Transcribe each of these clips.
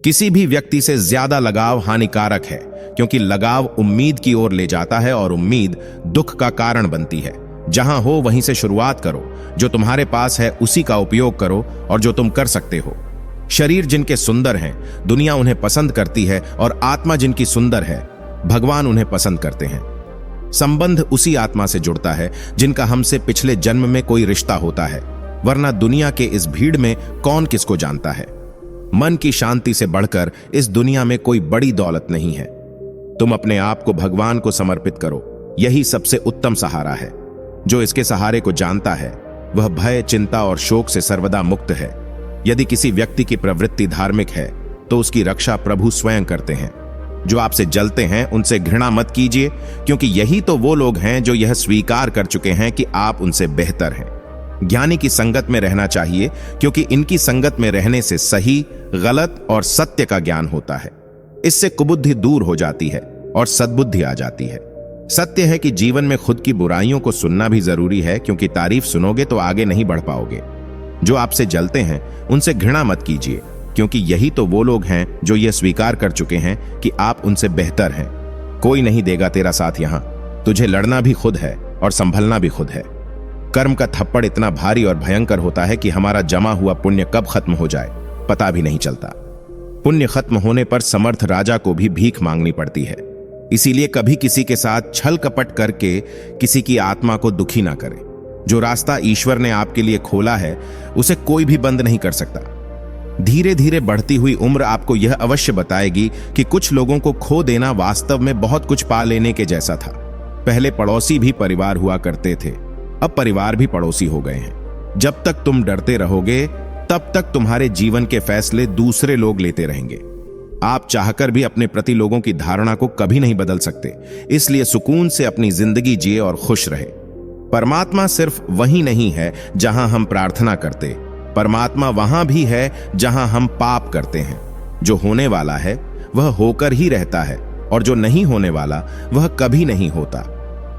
किसी भी व्यक्ति से ज्यादा लगाव हानिकारक है, क्योंकि लगाव उम्मीद की ओर ले जाता है और उम्मीद दुख का कारण बनती है। जहां हो वहीं से शुरुआत करो। जो तुम्हारे पास है उसी का उपयोग करो और जो तुम कर सकते हो। शरीर जिनके सुंदर हैं, दुनिया उन्हें पसंद करती है, और आत्मा जिनकी सुंदर है, भगवान उन्हें पसंद करते हैं। संबंध उसी आत्मा से जुड़ता है जिनका हमसे पिछले जन्म में कोई रिश्ता होता है, वरना दुनिया के इस भीड़ में कौन किसको जानता है। मन की शांति से बढ़कर इस दुनिया में कोई बड़ी दौलत नहीं है। तुम अपने आप को भगवान को समर्पित करो, यही सबसे उत्तम सहारा है। जो इसके सहारे को जानता है वह भय, चिंता और शोक से सर्वदा मुक्त है। यदि किसी व्यक्ति की प्रवृत्ति धार्मिक है तो उसकी रक्षा प्रभु स्वयं करते हैं। जो आपसे जलते हैं उनसे घृणा मत कीजिए, क्योंकि यही तो वो लोग हैं जो यह स्वीकार कर चुके हैं कि आप उनसे बेहतर हैं। ज्ञानी की संगत में रहना चाहिए, क्योंकि इनकी संगत में रहने से सही, गलत और सत्य का ज्ञान होता है। इससे कुबुद्धि दूर हो जाती है और सद्बुद्धि आ जाती है। सत्य है कि जीवन में खुद की बुराइयों को सुनना भी जरूरी है, क्योंकि तारीफ सुनोगे तो आगे नहीं बढ़ पाओगे। जो आपसे जलते हैं उनसे घृणा मत कीजिए, क्योंकि यही तो वो लोग हैं जो यह स्वीकार कर चुके हैं कि आप उनसे बेहतर हैं। कोई नहीं देगा तेरा साथ यहां। तुझे लड़ना भी खुद है और संभलना भी खुद है। कर्म का थप्पड़ इतना भारी और भयंकर होता है कि हमारा जमा हुआ पुण्य कब खत्म हो जाए पता भी नहीं चलता। पुण्य खत्म होने पर समर्थ राजा को भी भीख मांगनी पड़ती है। इसीलिए कभी किसी के साथ छल कपट करके किसी की आत्मा को दुखी ना करें। जो रास्ता ईश्वर ने आपके लिए खोला है उसे कोई भी बंद नहीं कर सकता। धीरे धीरे बढ़ती हुई उम्र आपको यह अवश्य बताएगी कि कुछ लोगों को खो देना वास्तव में बहुत कुछ पा लेने के जैसा था। पहले पड़ोसी भी परिवार हुआ करते थे, अब परिवार भी पड़ोसी हो गए हैं। जब तक तुम डरते रहोगे तब तक तुम्हारे जीवन के फैसले दूसरे लोग लेते रहेंगे। आप चाहकर भी अपने प्रति लोगों की धारणा को कभी नहीं बदल सकते। इसलिए सुकून से अपनी जिंदगी जिए और खुश रहे। परमात्मा सिर्फ वही नहीं है जहां हम प्रार्थना करते, परमात्मा वहां भी है जहां हम पाप करते हैं। जो होने वाला है वह होकर ही रहता है, और जो नहीं होने वाला वह कभी नहीं होता।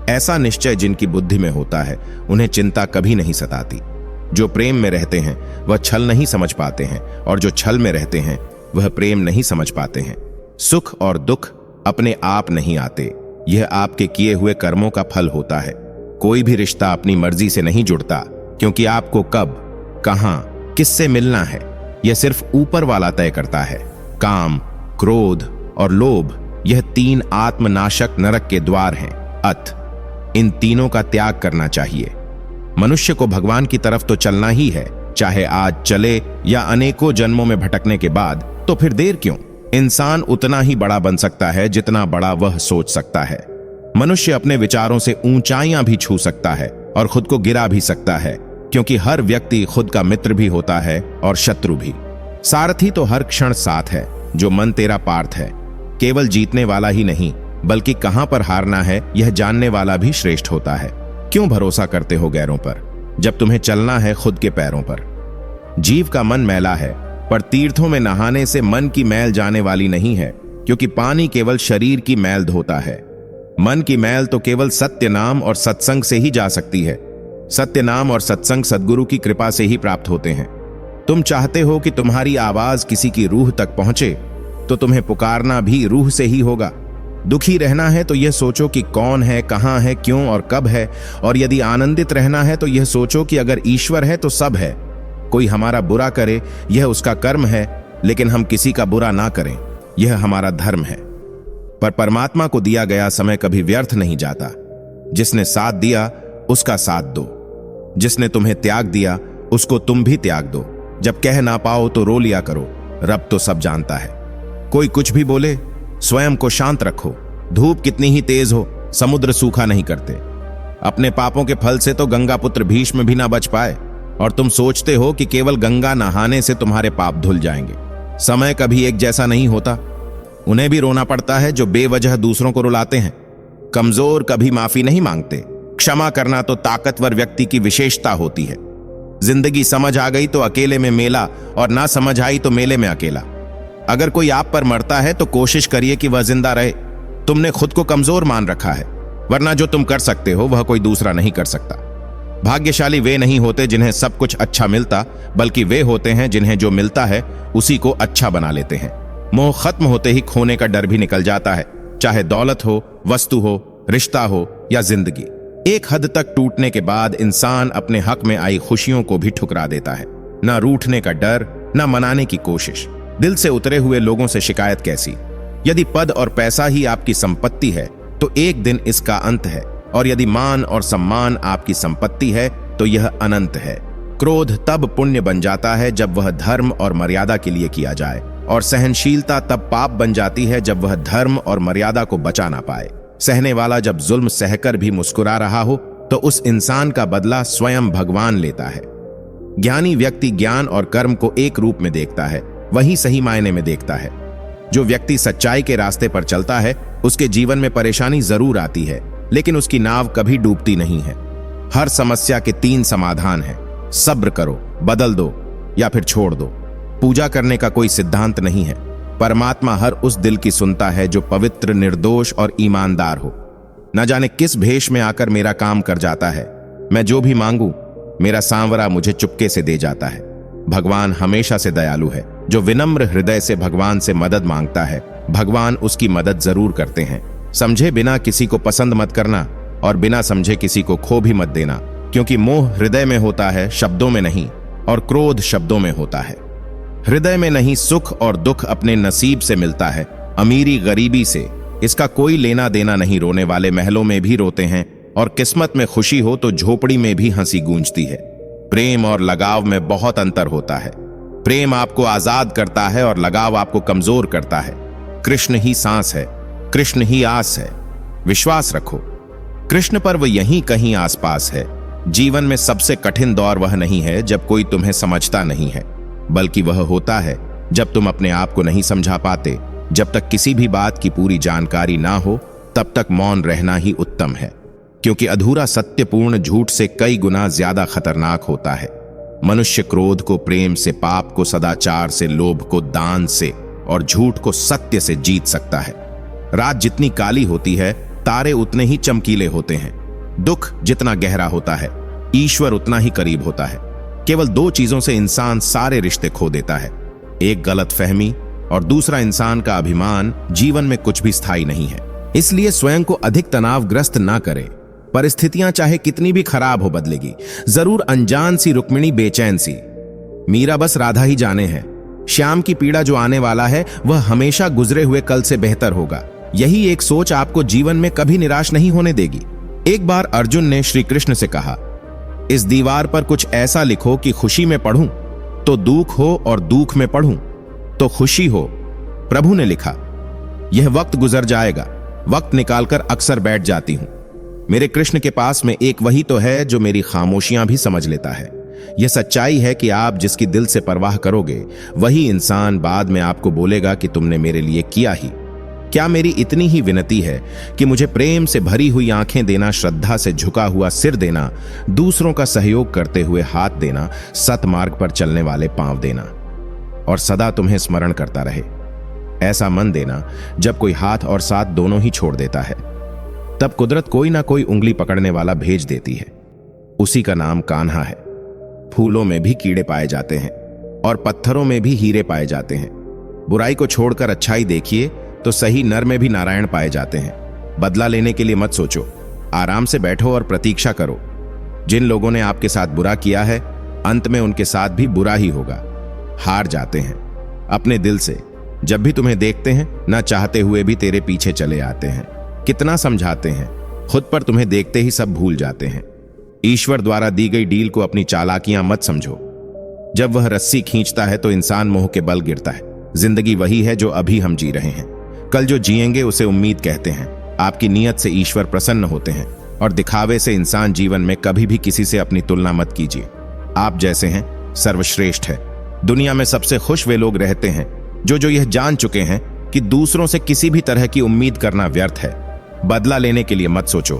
ऐसा निश्चय जिनकी बुद्धि में होता है उन्हें चिंता कभी नहीं सताती। जो प्रेम में रहते हैं वह छल नहीं समझ पाते हैं, और जो छल में रहते हैं वह प्रेम नहीं समझ पाते हैं। सुख और दुख अपने आप नहीं आते, यह आपके किए हुए कर्मों का फल होता है। कोई भी रिश्ता अपनी मर्जी से नहीं जुड़ता, क्योंकि आपको कब, कहां, किससे मिलना है यह सिर्फ ऊपर वाला तय करता है। काम, क्रोध और लोभ यह तीन आत्मनाशक नरक के द्वार हैं। इन तीनों का त्याग करना चाहिए। मनुष्य को भगवान की तरफ तो चलना ही है, चाहे आज चले या अनेकों जन्मों में भटकने के बाद। तो फिर देर क्यों? इंसान उतना ही बड़ा बन सकता है जितना बड़ा वह सोच सकता है। मनुष्य अपने विचारों से ऊंचाइयां भी छू सकता है और खुद को गिरा भी सकता है, क्योंकि हर व्यक्ति खुद का मित्र भी होता है और शत्रु भी। सारथी तो हर क्षण साथ है। जो मन तेरा पार्थ है, केवल जीतने वाला ही नहीं बल्कि कहां पर हारना है यह जानने वाला भी श्रेष्ठ होता है। क्यों भरोसा करते हो गैरों पर, जब तुम्हें चलना है खुद के पैरों पर? जीव का मन मैला है, पर तीर्थों में नहाने से मन की मैल जाने वाली नहीं है, क्योंकि पानी केवल शरीर की मैल धोता है। मन की मैल तो केवल सत्य नाम और सत्संग से ही जा सकती है। सत्य नाम और सत्संग सद्गुरु की कृपा से ही प्राप्त होते हैं। तुम चाहते हो कि तुम्हारी आवाज किसी की रूह तक पहुंचे, तो तुम्हें पुकारना भी रूह से ही होगा। दुखी रहना है तो यह सोचो कि कौन है, कहां है, क्यों और कब है। और यदि आनंदित रहना है तो यह सोचो कि अगर ईश्वर है तो सब है। कोई हमारा बुरा करे यह उसका कर्म है, लेकिन हम किसी का बुरा ना करें यह हमारा धर्म है। पर परमात्मा को दिया गया समय कभी व्यर्थ नहीं जाता। जिसने साथ दिया उसका साथ दो, जिसने तुम्हें त्याग दिया उसको तुम भी त्याग दो। जब कह ना पाओ तो रो लिया करो, रब तो सब जानता है। कोई कुछ भी बोले, स्वयं को शांत रखो। धूप कितनी ही तेज हो, समुद्र सूखा नहीं करते। अपने पापों के फल से तो गंगा पुत्र भीष्म भी ना बच पाए, और तुम सोचते हो कि केवल गंगा नहाने से तुम्हारे पाप धुल जाएंगे। समय कभी एक जैसा नहीं होता। उन्हें भी रोना पड़ता है जो बेवजह दूसरों को रुलाते हैं। कमजोर कभी माफी नहीं मांगते। क्षमा करना तो ताकतवर व्यक्ति की विशेषता होती है। जिंदगी समझ आ गई तो अकेले में मेला, और ना समझ आई तो मेले में अकेला। अगर कोई आप पर मरता है तो कोशिश करिए कि वह जिंदा रहे। तुमने खुद को कमजोर मान रखा है, वरना जो तुम कर सकते हो वह कोई दूसरा नहीं कर सकता। भाग्यशाली वे नहीं होते जिन्हें सब कुछ अच्छा मिलता, बल्कि वे होते हैं जिन्हें जो मिलता है उसी को अच्छा बना लेते हैं। मोह खत्म होते ही खोने का डर भी निकल जाता है, चाहे दौलत हो, वस्तु हो, रिश्ता हो या जिंदगी। एक हद तक टूटने के बाद इंसान अपने हक में आई खुशियों को भी ठुकरा देता है। ना रूठने का डर, ना मनाने की कोशिश। दिल से उतरे हुए लोगों से शिकायत कैसी? यदि पद और पैसा ही आपकी संपत्ति है तो एक दिन इसका अंत है, और यदि मान और सम्मान आपकी संपत्ति है तो यह अनंत है। क्रोध तब पुण्य बन जाता है जब वह धर्म और मर्यादा के लिए किया जाए, और सहनशीलता तब पाप बन जाती है जब वह धर्म और मर्यादा को बचा ना पाए। सहने वाला जब जुल्म सहकर भी मुस्कुरा रहा हो तो उस इंसान का बदला स्वयं भगवान लेता है। ज्ञानी व्यक्ति ज्ञान और कर्म को एक रूप में देखता है, वही सही मायने में देखता है। जो व्यक्ति सच्चाई के रास्ते पर चलता है उसके जीवन में परेशानी जरूर आती है, लेकिन उसकी नाव कभी डूबती नहीं है। हर समस्या के 3 समाधान हैं: सब्र करो, बदल दो या फिर छोड़ दो। पूजा करने का कोई सिद्धांत नहीं है। परमात्मा हर उस दिल की सुनता है जो पवित्र, निर्दोष और ईमानदार हो। न जाने किस भेष में आकर मेरा काम कर जाता है। मैं जो भी मांगू मेरा सांवरा मुझे चुपके से दे जाता है। भगवान हमेशा से दयालु है। जो विनम्र हृदय से भगवान से मदद मांगता है, भगवान उसकी मदद जरूर करते हैं। समझे बिना किसी को पसंद मत करना, और बिना समझे किसी को खो भी मत देना, क्योंकि मोह हृदय में होता है, शब्दों में नहीं, और क्रोध शब्दों में होता है। हृदय में नहीं, सुख और दुख अपने नसीब से मिलता है, अमीरी गरीबी से इसका कोई लेना देना नहीं। रोने वाले महलों में भी रोते हैं, और किस्मत में खुशी हो तो झोपड़ी में भी हंसी गूंजती है। प्रेम और लगाव में बहुत अंतर होता है। प्रेम आपको आजाद करता है और लगाव आपको कमजोर करता है। कृष्ण ही सांस है, कृष्ण ही आस है। विश्वास रखो, कृष्ण पर वो यहीं कहीं आसपास है। जीवन में सबसे कठिन दौर वह नहीं है जब कोई तुम्हें समझता नहीं है, बल्कि वह होता है जब तुम अपने आप को नहीं समझा पाते। जब तक किसी भी बात की पूरी जानकारी ना हो तब तक मौन रहना ही उत्तम है, क्योंकि अधूरा सत्यपूर्ण झूठ से कई गुना ज्यादा खतरनाक होता है। मनुष्य क्रोध को प्रेम से, पाप को सदाचार से, लोभ को दान से और झूठ को सत्य से जीत सकता है। रात जितनी काली होती है तारे उतने ही चमकीले होते हैं। दुख जितना गहरा होता है ईश्वर उतना ही करीब होता है। केवल 2 चीजों से इंसान सारे रिश्ते खो देता है, एक गलतफहमी और दूसरा इंसान का अभिमान। जीवन में कुछ भी स्थायी नहीं है, इसलिए स्वयं को अधिक तनावग्रस्त ना करें। परिस्थितियां चाहे कितनी भी खराब हो बदलेगी। जरूर अनजान सी रुक्मिणी बेचैन सी, मीरा बस राधा ही जाने हैं। श्याम की पीड़ा जो आने वाला है वह हमेशा गुजरे हुए कल से बेहतर होगा। यही एक सोच आपको जीवन में कभी निराश नहीं होने देगी। एक बार अर्जुन ने श्री कृष्ण से कहा, इस दीवार पर कुछ ऐसा लिखो कि खुशी में पढ़ूं तो दुख हो और दुख में पढ़ूं तो खुशी हो। प्रभु ने लिखा, यह वक्त गुजर जाएगा। वक्त निकालकर अक्सर बैठ जाती हूं। मेरे कृष्ण के पास में एक वही तो है जो मेरी खामोशियां भी समझ लेता है। यह सच्चाई है कि आप जिसकी दिल से परवाह करोगे वही इंसान बाद में आपको बोलेगा कि तुमने मेरे लिए किया ही क्या। मेरी इतनी ही विनती है कि मुझे प्रेम से भरी हुई आंखें देना, श्रद्धा से झुका हुआ सिर देना, दूसरों का सहयोग करते हुए हाथ देना, सतमार्ग पर चलने वाले पांव देना, और सदा तुम्हें स्मरण करता रहे। ऐसा मन देना जब कोई हाथ और साथ दोनों ही छोड़ देता है, तब कुदरत कोई ना कोई उंगली पकड़ने वाला भेज देती है। उसी का नाम कान्हा है। फूलों में भी कीड़े पाए जाते हैं और पत्थरों में भी हीरे पाए जाते हैं। बुराई को छोड़कर अच्छाई देखिए तो सही नर में भी नारायण पाए जाते हैं। बदला लेने के लिए मत सोचो, आराम से बैठो और प्रतीक्षा करो। जिन लोगों ने आपके साथ बुरा किया है अंत में उनके साथ भी बुरा ही होगा। हार जाते हैं अपने दिल से। जब भी तुम्हें देखते हैं ना चाहते हुए भी तेरे पीछे चले आते हैं। कितना समझाते हैं, खुद पर तुम्हें देखते ही सब भूल जाते हैं। ईश्वर द्वारा दी गई डील को अपनी चालाकियां मत समझो। जब वह रस्सी खींचता है तो इंसान मोह के बल गिरता है। जिंदगी वही है जो अभी हम जी रहे हैं। कल जो जिएंगे उसे उम्मीद कहते हैं। आपकी नीयत से ईश्वर प्रसन्न होते हैं, और दिखावे से इंसान जीवन में कभी भी किसी से अपनी तुलना मत कीजिए। आप जैसे हैं सर्वश्रेष्ठ है। दुनिया में सबसे खुश वे लोग रहते हैं जो यह जान चुके हैं कि दूसरों से किसी भी तरह की उम्मीद करना व्यर्थ है। बदला लेने के लिए मत सोचो,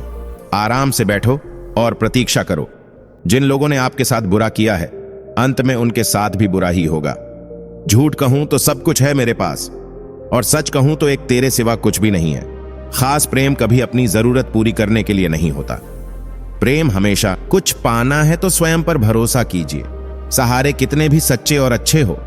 आराम से बैठो और प्रतीक्षा करो। जिन लोगों ने आपके साथ बुरा किया है अंत में उनके साथ भी बुरा ही होगा। झूठ कहूं तो सब कुछ है मेरे पास, और सच कहूं तो एक तेरे सिवा कुछ भी नहीं है। खास प्रेम कभी अपनी जरूरत पूरी करने के लिए नहीं होता। प्रेम हमेशा कुछ पाना है तो स्वयं पर भरोसा कीजिए। सहारे कितने भी सच्चे और अच्छे हो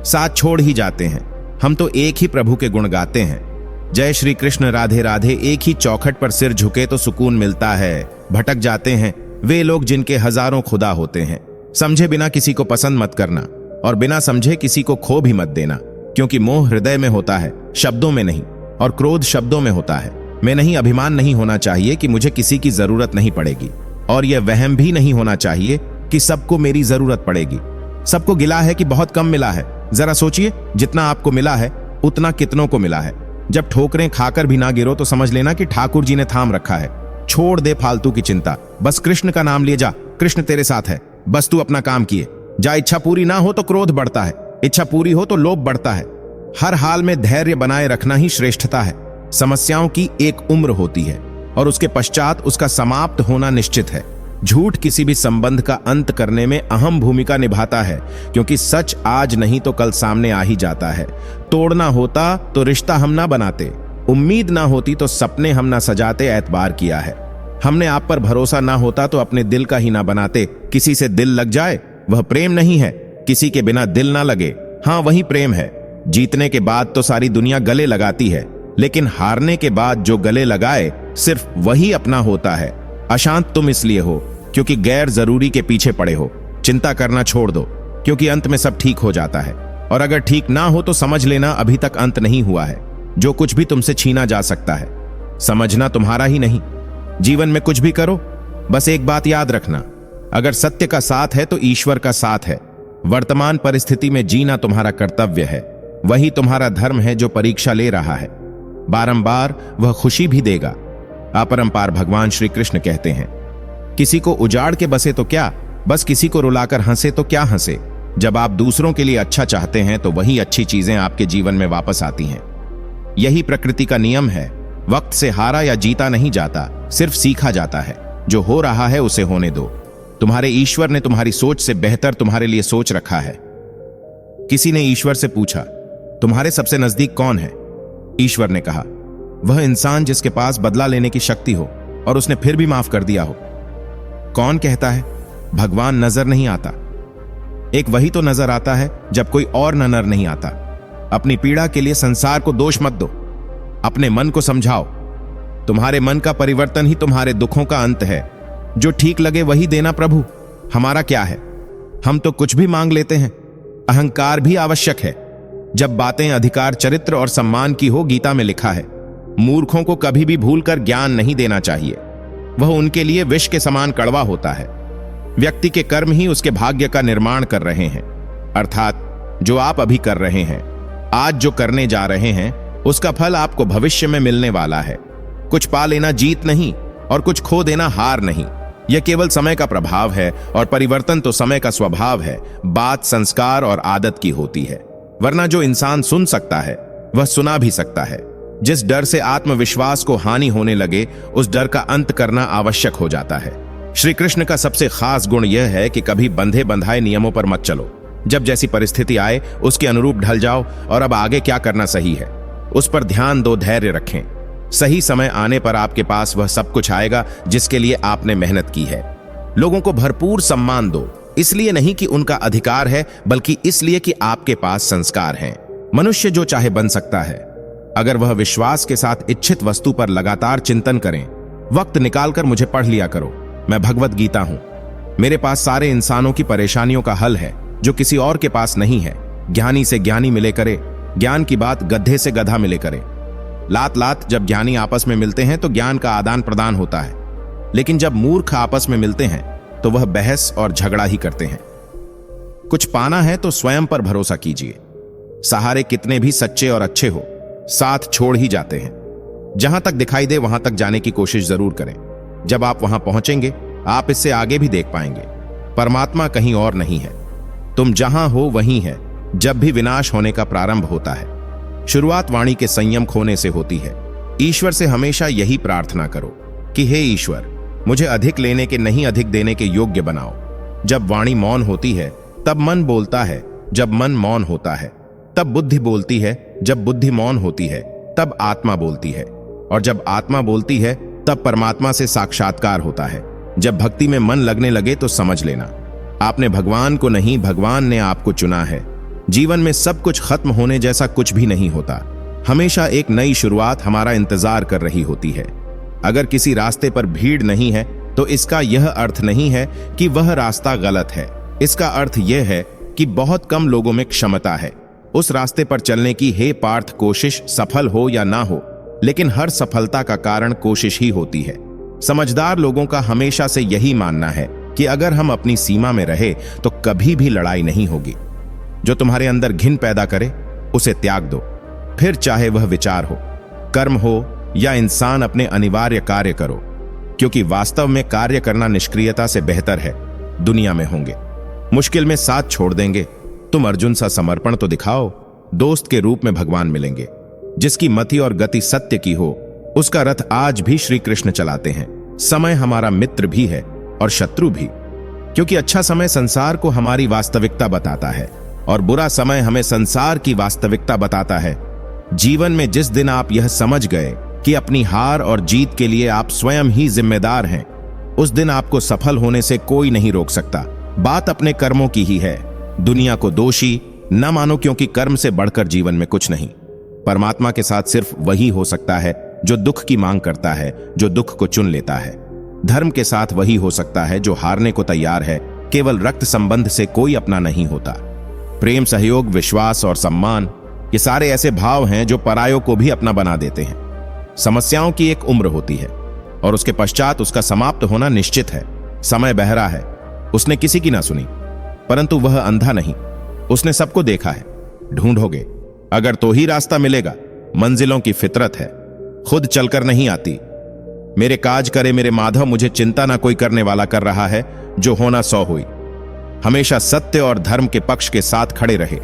साथ छोड़ ही जाते हैं। हम तो एक ही प्रभु के गुण गाते हैं। जय श्री कृष्ण, राधे राधे। एक ही चौखट पर सिर झुके तो सुकून मिलता है। भटक जाते हैं वे लोग जिनके हजारों खुदा होते हैं। समझे बिना किसी को पसंद मत करना और बिना समझे किसी को खो भी मत देना, क्योंकि मोह हृदय में होता है, शब्दों में नहीं, और क्रोध शब्दों में होता है। मैं नहीं, अभिमान नहीं होना चाहिए कि मुझे किसी की जरूरत नहीं पड़ेगी, और यह वहम भी नहीं होना चाहिए कि सबको मेरी जरूरत पड़ेगी। सबको गिला है कि बहुत कम मिला है। जरा सोचिए, जितना आपको मिला है उतना कितनों को मिला है। जब ठोकरें खाकर भी ना गिरो तो समझ लेना कि ठाकुर जी ने थाम रखा है। छोड़ दे फालतू की चिंता, बस कृष्ण का नाम लिए जा। कृष्ण तेरे साथ है, बस तू अपना काम किए जा। इच्छा पूरी ना हो तो क्रोध बढ़ता है, इच्छा पूरी हो तो लोभ बढ़ता है। हर हाल में धैर्य बनाए रखना ही श्रेष्ठता है। समस्याओं की एक उम्र होती है और उसके पश्चात उसका समाप्त होना निश्चित है। झूठ किसी भी संबंध का अंत करने में अहम भूमिका निभाता है, क्योंकि सच आज नहीं तो कल सामने आ ही जाता है। तोड़ना होता तो रिश्ता हम ना बनाते, उम्मीद ना होती तो सपने हम ना सजाते, एतबार किया है। हमने आप पर भरोसा ना होता तो अपने दिल का ही ना बनाते। किसी से दिल लग जाए वह प्रेम नहीं है, किसी के बिना दिल ना लगे, हाँ वही प्रेम है। जीतने के बाद तो सारी दुनिया गले लगाती है, लेकिन हारने के बाद जो गले लगाए सिर्फ वही अपना होता है। अशांत तुम इसलिए हो क्योंकि गैर जरूरी के पीछे पड़े हो। चिंता करना छोड़ दो, क्योंकि अंत में सब ठीक हो जाता है। और अगर ठीक ना हो तो समझ लेना अभी तक अंत नहीं हुआ है। जो कुछ भी तुमसे छीना जा सकता है, समझना तुम्हारा ही नहीं। जीवन में कुछ भी करो, बस एक बात याद रखना, अगर सत्य का साथ है तो ईश्वर का साथ है। वर्तमान परिस्थिति में जीना तुम्हारा कर्तव्य है, वही तुम्हारा धर्म है जो परीक्षा ले रहा है। बारंबार वह खुशी भी देगा। अपरंपार भगवान श्री कृष्ण कहते हैं, किसी को उजाड़ के बसे तो क्या, बस किसी को रुलाकर हंसे तो क्या हंसे। जब आप दूसरों के लिए अच्छा चाहते हैं तो वही अच्छी चीजें आपके जीवन में वापस आती हैं। यही प्रकृति का नियम है। वक्त से हारा या जीता नहीं जाता, सिर्फ सीखा जाता है। जो हो रहा है उसे होने दो। तुम्हारे ईश्वर ने तुम्हारी सोच से बेहतर तुम्हारे लिए सोच रखा है। किसी ने ईश्वर से पूछा, तुम्हारे सबसे नजदीक कौन है? ईश्वर ने कहा, वह इंसान जिसके पास बदला लेने की शक्ति हो और उसने फिर भी माफ कर दिया हो। कौन कहता है भगवान नजर नहीं आता? एक वही तो नजर आता है जब कोई और नजर नहीं आता। अपनी पीड़ा के लिए संसार को दोष मत दो, अपने मन को समझाओ। तुम्हारे मन का परिवर्तन ही तुम्हारे दुखों का अंत है। जो ठीक लगे वही देना प्रभु, हमारा क्या है। हम तो कुछ भी मांग लेते हैं। अहंकार भी आवश्यक है जब बातें अधिकार, चरित्र और सम्मान की हो। गीता में लिखा है, मूर्खों को कभी भी भूलकर ज्ञान नहीं देना चाहिए, वह उनके लिए विष के समान कड़वा होता है। व्यक्ति के कर्म ही उसके भाग्य का निर्माण कर रहे हैं, अर्थात जो आप अभी कर रहे हैं, आज जो करने जा रहे हैं, उसका फल आपको भविष्य में मिलने वाला है। कुछ पा लेना जीत नहीं और कुछ खो देना हार नहीं। यह केवल समय का प्रभाव है और परिवर्तन तो समय का स्वभाव है। बात संस्कार और आदत की होती है, वरना जो इंसान सुन सकता है वह सुना भी सकता है। जिस डर से आत्मविश्वास को हानि होने लगे, उस डर का अंत करना आवश्यक हो जाता है। श्री कृष्ण का सबसे खास गुण यह है कि कभी बंधे बंधाए नियमों पर मत चलो। जब जैसी परिस्थिति आए उसके अनुरूप ढल जाओ और अब आगे क्या करना सही है उस पर ध्यान दो, धैर्य रखें। सही समय आने पर आपके पास वह सब कुछ आएगा जिसके लिए आपने मेहनत की है। लोगों को भरपूर सम्मान दो, इसलिए नहीं कि उनका अधिकार है, बल्कि इसलिए कि आपके पास संस्कार हैं। मनुष्य जो चाहे बन सकता है, अगर वह विश्वास के साथ इच्छित वस्तु पर लगातार चिंतन करें। वक्त निकालकर मुझे पढ़ लिया करो, मैं भगवत गीता हूं। मेरे पास सारे इंसानों की परेशानियों का हल है जो किसी और के पास नहीं है। ज्ञानी से ज्ञानी मिले करे, ज्ञान की बात गधे से गधा मिले करे। लात लात जब ज्ञानी आपस में मिलते हैं तो ज्ञान का आदान प्रदान होता है, लेकिन जब मूर्ख आपस में मिलते हैं तो वह बहस और झगड़ा ही करते हैं। कुछ पाना है तो स्वयं पर भरोसा कीजिए। सहारे कितने भी सच्चे और अच्छे हो, साथ छोड़ ही जाते हैं। जहां तक दिखाई दे वहां तक जाने की कोशिश जरूर करें। जब आप वहां पहुंचेंगे आप इससे आगे भी देख पाएंगे। परमात्मा कहीं और नहीं है, तुम जहां हो वहीं है। जब भी विनाश होने का प्रारंभ होता है, शुरुआत वाणी के संयम खोने से होती है। ईश्वर से हमेशा यही प्रार्थना करो कि हे ईश्वर, मुझे अधिक लेने के नहीं अधिक देने के योग्य बनाओ। जब वाणी मौन होती है तब मन बोलता है, जब मन मौन होता है तब बुद्धि बोलती है, जब बुद्धि मौन होती है तब आत्मा बोलती है, और जब आत्मा बोलती है तब परमात्मा से साक्षात्कार होता है। जब भक्ति में मन लगने लगे तो समझ लेना आपने भगवान को नहीं, भगवान ने आपको चुना है। जीवन में सब कुछ खत्म होने जैसा कुछ भी नहीं होता। हमेशा एक नई शुरुआत हमारा इंतजार कर रही होती है। अगर किसी रास्ते पर भीड़ नहीं है तो इसका यह अर्थ नहीं है कि वह रास्ता गलत है। इसका अर्थ यह है कि बहुत कम लोगों में क्षमता है उस रास्ते पर चलने की। हे पार्थ, कोशिश सफल हो या ना हो, लेकिन हर सफलता का कारण कोशिश ही होती है। समझदार लोगों का हमेशा से यही मानना है कि अगर हम अपनी सीमा में रहे तो कभी भी लड़ाई नहीं होगी। जो तुम्हारे अंदर घिन पैदा करे उसे त्याग दो, फिर चाहे वह विचार हो, कर्म हो या इंसान अपने अनिवार्य कार्य करो, क्योंकि वास्तव में कार्य करना निष्क्रियता से बेहतर है। दुनिया में होंगे, मुश्किल में साथ छोड़ देंगे, तुम अर्जुन सा समर्पण तो दिखाओ। दोस्त के रूप में भगवान मिलेंगे। जिसकी मति और गति सत्य की हो उसका रथ आज भी श्री कृष्ण चलाते हैं। समय हमारा मित्र भी है और शत्रु भी, क्योंकि अच्छा समय संसार को हमारी वास्तविकता बताता है और बुरा समय हमें संसार की वास्तविकता बताता है। जीवन में जिस दिन आप यह समझ गए कि अपनी हार और जीत के लिए आप स्वयं ही जिम्मेदार हैं, उस दिन आपको सफल होने से कोई नहीं रोक सकता। बात अपने कर्मों की ही है। दुनिया को दोषी न मानो, क्योंकि कर्म से बढ़कर जीवन में कुछ नहीं। परमात्मा के साथ सिर्फ वही हो सकता है जो दुख की मांग करता है, जो दुख को चुन लेता है। धर्म के साथ वही हो सकता है जो हारने को तैयार है। केवल रक्त संबंध से कोई अपना नहीं होता। प्रेम, सहयोग, विश्वास और सम्मान, ये सारे ऐसे भाव हैं जो परायों को भी अपना बना देते हैं। समस्याओं की एक उम्र होती है और उसके पश्चात उसका समाप्त होना निश्चित है। समय बहरा है, उसने किसी की ना सुनी, परंतु वह अंधा नहीं, उसने सबको देखा है। ढूंढोगे अगर तो ही रास्ता मिलेगा। मंजिलों की फितरत है, खुद चलकर नहीं आती। मेरे काज करे मेरे माधव, मुझे चिंता ना कोई करने वाला कर रहा है, जो होना सो हुई। हमेशा सत्य और धर्म के पक्ष के साथ खड़े रहे,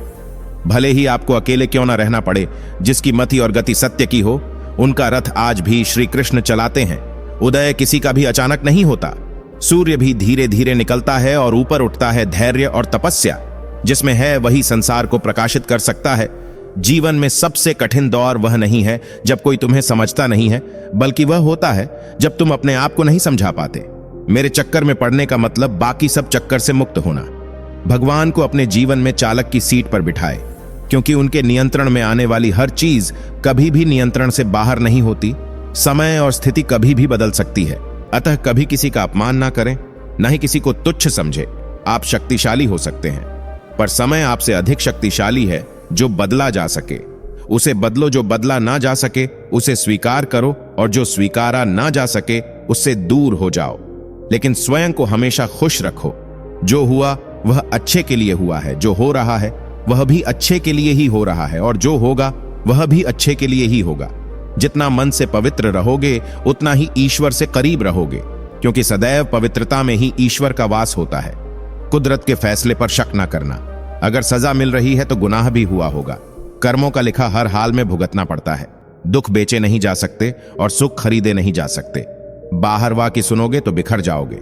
भले ही आपको अकेले क्यों ना रहना पड़े। जिसकी मति और गति सत्य की हो उनका रथ आज भी श्री कृष्ण चलाते हैं। उदय किसी का भी अचानक नहीं होता। सूर्य भी धीरे धीरे निकलता है और ऊपर उठता है। धैर्य और तपस्या जिसमें है वही संसार को प्रकाशित कर सकता है। जीवन में सबसे कठिन दौर वह नहीं है जब कोई तुम्हें समझता नहीं है, बल्कि वह होता है जब तुम अपने आप को नहीं समझा पाते। मेरे चक्कर में पड़ने का मतलब बाकी सब चक्कर से मुक्त होना। भगवान को अपने जीवन में चालक की सीट पर बिठाए, क्योंकि उनके नियंत्रण में आने वाली हर चीज कभी भी नियंत्रण से बाहर नहीं होती। समय और स्थिति कभी भी बदल सकती है। अतः कभी किसी का अपमान ना करें, न ही किसी को तुच्छ समझे। आप शक्तिशाली हो सकते हैं, पर समय आपसे अधिक शक्तिशाली है जो बदला जा सके। उसे बदलो, जो बदला ना जा सके उसे स्वीकार करो, और जो स्वीकारा ना जा सके उससे दूर हो जाओ। लेकिन स्वयं को हमेशा खुश रखो। जो हुआ वह अच्छे के लिए हुआ है, जो हो रहा है वह भी अच्छे के लिए ही हो रहा है, और जो होगा वह भी अच्छे के लिए ही होगा। जितना मन से पवित्र रहोगे उतना ही ईश्वर से करीब रहोगे, क्योंकि सदैव पवित्रता में ही ईश्वर का वास होता है। कुदरत के फैसले पर शक ना करना। अगर सजा मिल रही है तो गुनाह भी हुआ होगा। कर्मों का लिखा हर हाल में भुगतना पड़ता है। दुख बेचे नहीं जा सकते और सुख खरीदे नहीं जा सकते। बाहर वाह की सुनोगे तो बिखर जाओगे,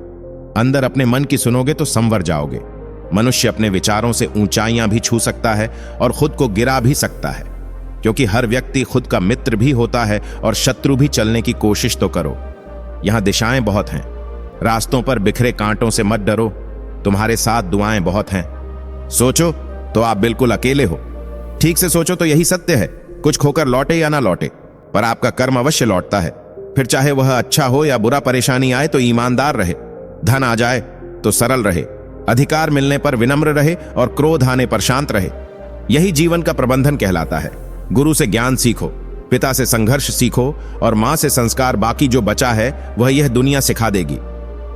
अंदर अपने मन की सुनोगे तो संवर जाओगे। मनुष्य अपने विचारों से ऊंचाइयां भी छू सकता है और खुद को गिरा भी सकता है, क्योंकि हर व्यक्ति खुद का मित्र भी होता है और शत्रु भी। चलने की कोशिश तो करो। यहां दिशाएं बहुत हैं, रास्तों पर बिखरे कांटों से मत डरो। तुम्हारे साथ दुआएं बहुत हैं। सोचो तो आप बिल्कुल अकेले हो। ठीक से सोचो तो यही सत्य है। कुछ खोकर लौटे या ना लौटे, पर आपका कर्म अवश्य लौटता है। फिर चाहे वह अच्छा हो या बुरा, परेशानी आए तो ईमानदार रहे, धन आ जाए तो सरल रहे, अधिकार मिलने पर विनम्र रहे और क्रोध आने पर शांत रहे। यही जीवन का प्रबंधन कहलाता है। गुरु से ज्ञान सीखो, पिता से संघर्ष सीखो और मां से संस्कार। बाकी जो बचा है वह यह दुनिया सिखा देगी।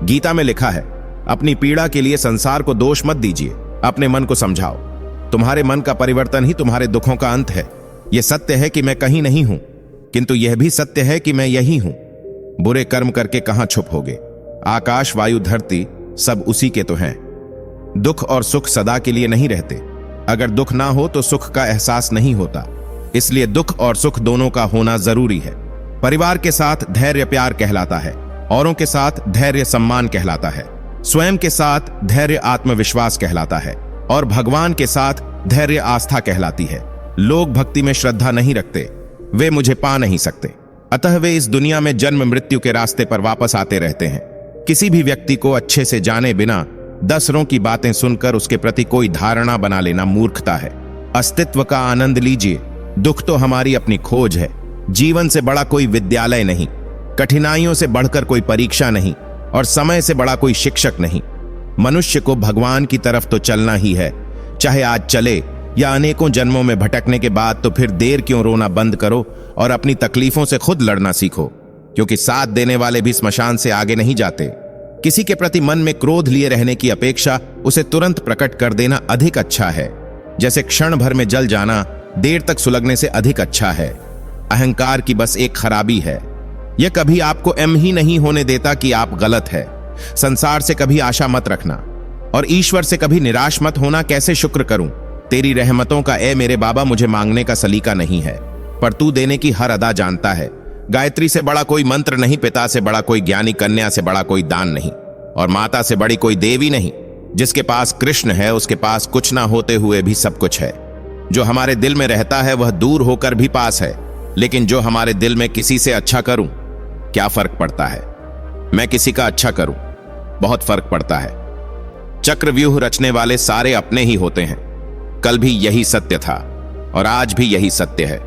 गीता में लिखा है, अपनी पीड़ा के लिए संसार को दोष मत दीजिए, अपने मन को समझाओ। तुम्हारे मन का परिवर्तन ही तुम्हारे दुखों का अंत है। यह सत्य है कि मैं कहीं नहीं हूं, किंतु यह भी सत्य है कि मैं यही हूं। बुरे कर्म करके कहां छुप होगे। आकाश, वायु, धरती सब उसी के तो हैं। दुख और सुख सदा के लिए नहीं रहते। अगर दुख ना हो तो सुख का एहसास नहीं होता। इसलिए दुख और सुख दोनों का होना जरूरी है। परिवार के साथ धैर्य प्यार कहलाता है, औरों के साथ धैर्य सम्मान कहलाता है, स्वयं के साथ धैर्य आत्मविश्वास कहलाता है, और भगवान के साथ धैर्य आस्था कहलाती है। लोग भक्ति में श्रद्धा नहीं रखते, वे मुझे पा नहीं सकते। अतः वे इस दुनिया में जन्म मृत्यु के रास्ते पर वापस आते रहते हैं। किसी भी व्यक्ति को अच्छे से जाने बिना दूसरों की बातें सुनकर उसके प्रति कोई धारणा बना लेना मूर्खता है। अस्तित्व का आनंद लीजिए। दुख तो हमारी अपनी खोज है। जीवन से बड़ा कोई विद्यालय नहीं, कठिनाइयों से बढ़कर कोई परीक्षा नहीं, और समय से बड़ा कोई शिक्षक नहीं। मनुष्य को भगवान की तरफ तो चलना ही है, चाहे आज चले या अनेकों जन्मों में भटकने के बाद। तो फिर देर क्यों रोना बंद करो और अपनी तकलीफों से खुद लड़ना सीखो, क्योंकि साथ देने वाले भी स्मशान से आगे नहीं जाते। किसी के प्रति मन में क्रोध लिए रहने की अपेक्षा उसे तुरंत प्रकट कर देना अधिक अच्छा है। जैसे क्षण भर में जल जाना देर तक सुलगने से अधिक अच्छा है। अहंकार की बस एक खराबी है, यह कभी आपको एम ही नहीं होने देता कि आप गलत है। संसार से कभी आशा मत रखना और ईश्वर से कभी निराश मत होना। कैसे शुक्र करूं तेरी रहमतों का ए मेरे बाबा, मुझे मांगने का सलीका नहीं है, पर तू देने की हर अदा जानता है। गायत्री से बड़ा कोई मंत्र नहीं, पिता से बड़ा कोई ज्ञानी, कन्या से बड़ा कोई दान नहीं, और माता से बड़ी कोई देवी नहीं। जिसके पास कृष्ण है उसके पास कुछ ना होते हुए भी सब कुछ है। जो हमारे दिल में रहता है वह दूर होकर भी पास है, लेकिन जो हमारे दिल में किसी से अच्छा करूं, क्या फर्क पड़ता है। मैं किसी का अच्छा करूं, बहुत फर्क पड़ता है। चक्रव्यूह रचने वाले सारे अपने ही होते हैं। कल भी यही सत्य था और आज भी यही सत्य है।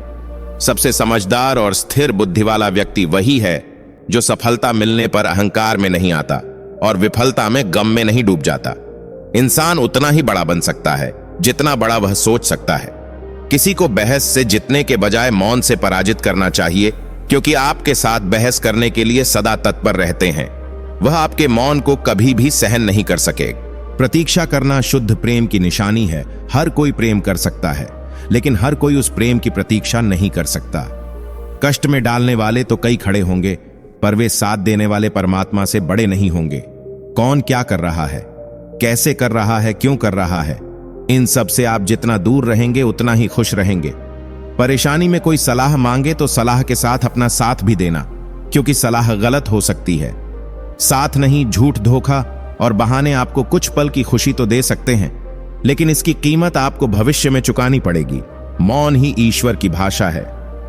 सबसे समझदार और स्थिर बुद्धि वाला व्यक्ति वही है जो सफलता मिलने पर अहंकार में नहीं आता और विफलता में गम में नहीं डूब जाता। इंसान उतना ही बड़ा बन सकता है जितना बड़ा वह सोच सकता है। किसी को बहस से जीतने के बजाय मौन से पराजित करना चाहिए, क्योंकि आपके साथ बहस करने के लिए सदा तत्पर रहते हैं। वह आपके मौन को कभी भी सहन नहीं कर सकेगा। प्रतीक्षा करना शुद्ध प्रेम की निशानी है। हर कोई प्रेम कर सकता है, लेकिन हर कोई उस प्रेम की प्रतीक्षा नहीं कर सकता। कष्ट में डालने वाले तो कई खड़े होंगे, पर वे साथ देने वाले परमात्मा से बड़े नहीं होंगे। कौन क्या कर रहा है, कैसे कर रहा है, क्यों कर रहा है, इन सब से आप जितना दूर रहेंगे उतना ही खुश रहेंगे। परेशानी में कोई सलाह मांगे तो सलाह के साथ अपना साथ भी देना, क्योंकि सलाह गलत हो सकती है। साथ नहीं, झूठ, धोखा और बहाने आपको कुछ पल की खुशी तो दे सकते हैं, लेकिन इसकी कीमत आपको भविष्य में चुकानी पड़ेगी। मौन ही ईश्वर की भाषा है,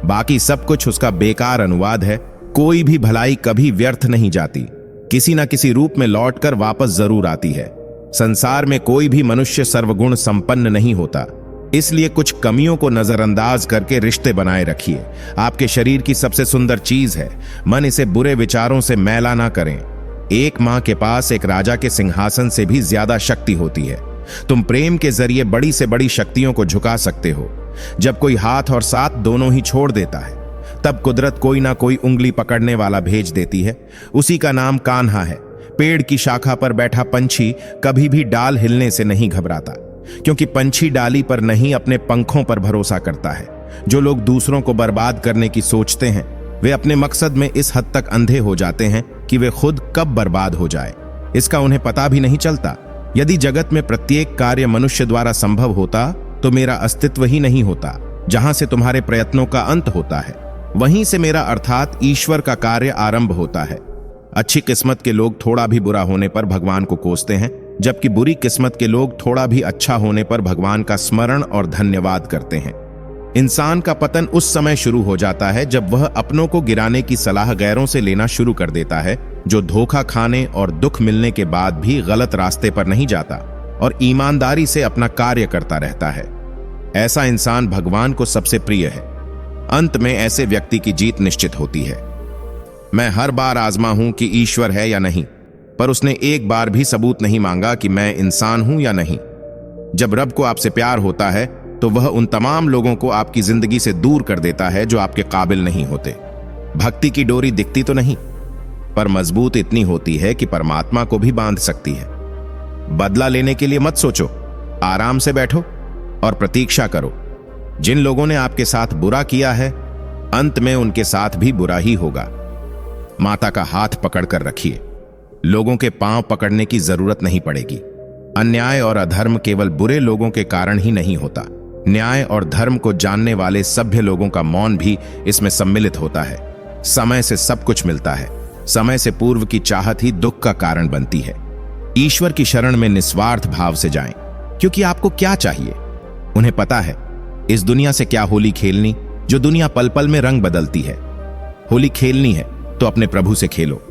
बाकी सब कुछ उसका बेकार अनुवाद है। कोई भी भलाई कभी व्यर्थ नहीं जाती, किसी न किसी रूप में लौटकर वापस जरूर आती है। संसार में कोई भी मनुष्य सर्वगुण संपन्न नहीं होता, इसलिए कुछ कमियों को नजरअंदाज करके रिश्ते बनाए रखिए। आपके शरीर की सबसे सुंदर चीज है मन, इसे बुरे विचारों से मैला ना करें। एक मां के पास एक राजा के सिंहासन से भी ज्यादा शक्ति होती है। तुम प्रेम के जरिए बड़ी से बड़ी शक्तियों को झुका सकते हो। जब कोई हाथ और साथ दोनों ही छोड़ देता है, तब कुदरत कोई ना कोई उंगली पकड़ने वाला भेज देती है। उसी का नाम कान्हा है। पेड़ की शाखा पर बैठा पंछी कभी भी डाल हिलने से नहीं घबराता, क्योंकि पंछी डाली पर नहीं अपने पंखों पर भरोसा करता है। जो लोग दूसरों को बर्बाद करने की सोचते हैं, वे अपने मकसद में इस हद तक अंधे हो जाते हैं कि वे खुद कब बर्बाद हो जाए इसका उन्हें पता भी नहीं चलता। यदि जगत में प्रत्येक कार्य मनुष्य द्वारा संभव होता तो मेरा अस्तित्व ही नहीं होता। जहां से तुम्हारे प्रयत्नों का अंत होता है, वहीं से मेरा अर्थात ईश्वर का कार्य आरंभ होता है। अच्छी किस्मत के लोग थोड़ा भी बुरा होने पर भगवान को कोसते हैं, जबकि बुरी किस्मत के लोग थोड़ा भी अच्छा होने पर भगवान का स्मरण और धन्यवाद करते हैं। इंसान का पतन उस समय शुरू हो जाता है जब वह अपनों को गिराने की सलाह गैरों से लेना शुरू कर देता है, जो धोखा खाने और दुख मिलने के बाद भी गलत रास्ते पर नहीं जाता और ईमानदारी से अपना कार्य करता रहता है। ऐसा इंसान भगवान को सबसे प्रिय है। अंत में ऐसे व्यक्ति की जीत निश्चित होती है। मैं हर बार आजमा हूं कि ईश्वर है या नहीं, पर उसने एक बार भी सबूत नहीं मांगा कि मैं इंसान हूं या नहीं। जब रब को आपसे प्यार होता है तो वह उन तमाम लोगों को आपकी जिंदगी से दूर कर देता है जो आपके काबिल नहीं होते। भक्ति की डोरी दिखती तो नहीं, पर मजबूत इतनी होती है कि परमात्मा को भी बांध सकती है। बदला लेने के लिए मत सोचो, आराम से बैठो और प्रतीक्षा करो। जिन लोगों ने आपके साथ बुरा किया है, अंत में उनके साथ भी बुरा ही होगा। माता का हाथ पकड़कर रखिए, लोगों के पांव पकड़ने की जरूरत नहीं पड़ेगी। अन्याय और अधर्म केवल बुरे लोगों के कारण ही नहीं होता। न्याय और धर्म को जानने वाले सभ्य लोगों का मौन भी इसमें सम्मिलित होता है। समय से सब कुछ मिलता है, समय से पूर्व की चाहत ही दुख का कारण बनती है। ईश्वर की शरण में निस्वार्थ भाव से जाएं, क्योंकि आपको क्या चाहिए उन्हें पता है। इस दुनिया से क्या होली खेलनी, जो दुनिया पल पल में रंग बदलती है। होली खेलनी है तो अपने प्रभु से खेलो,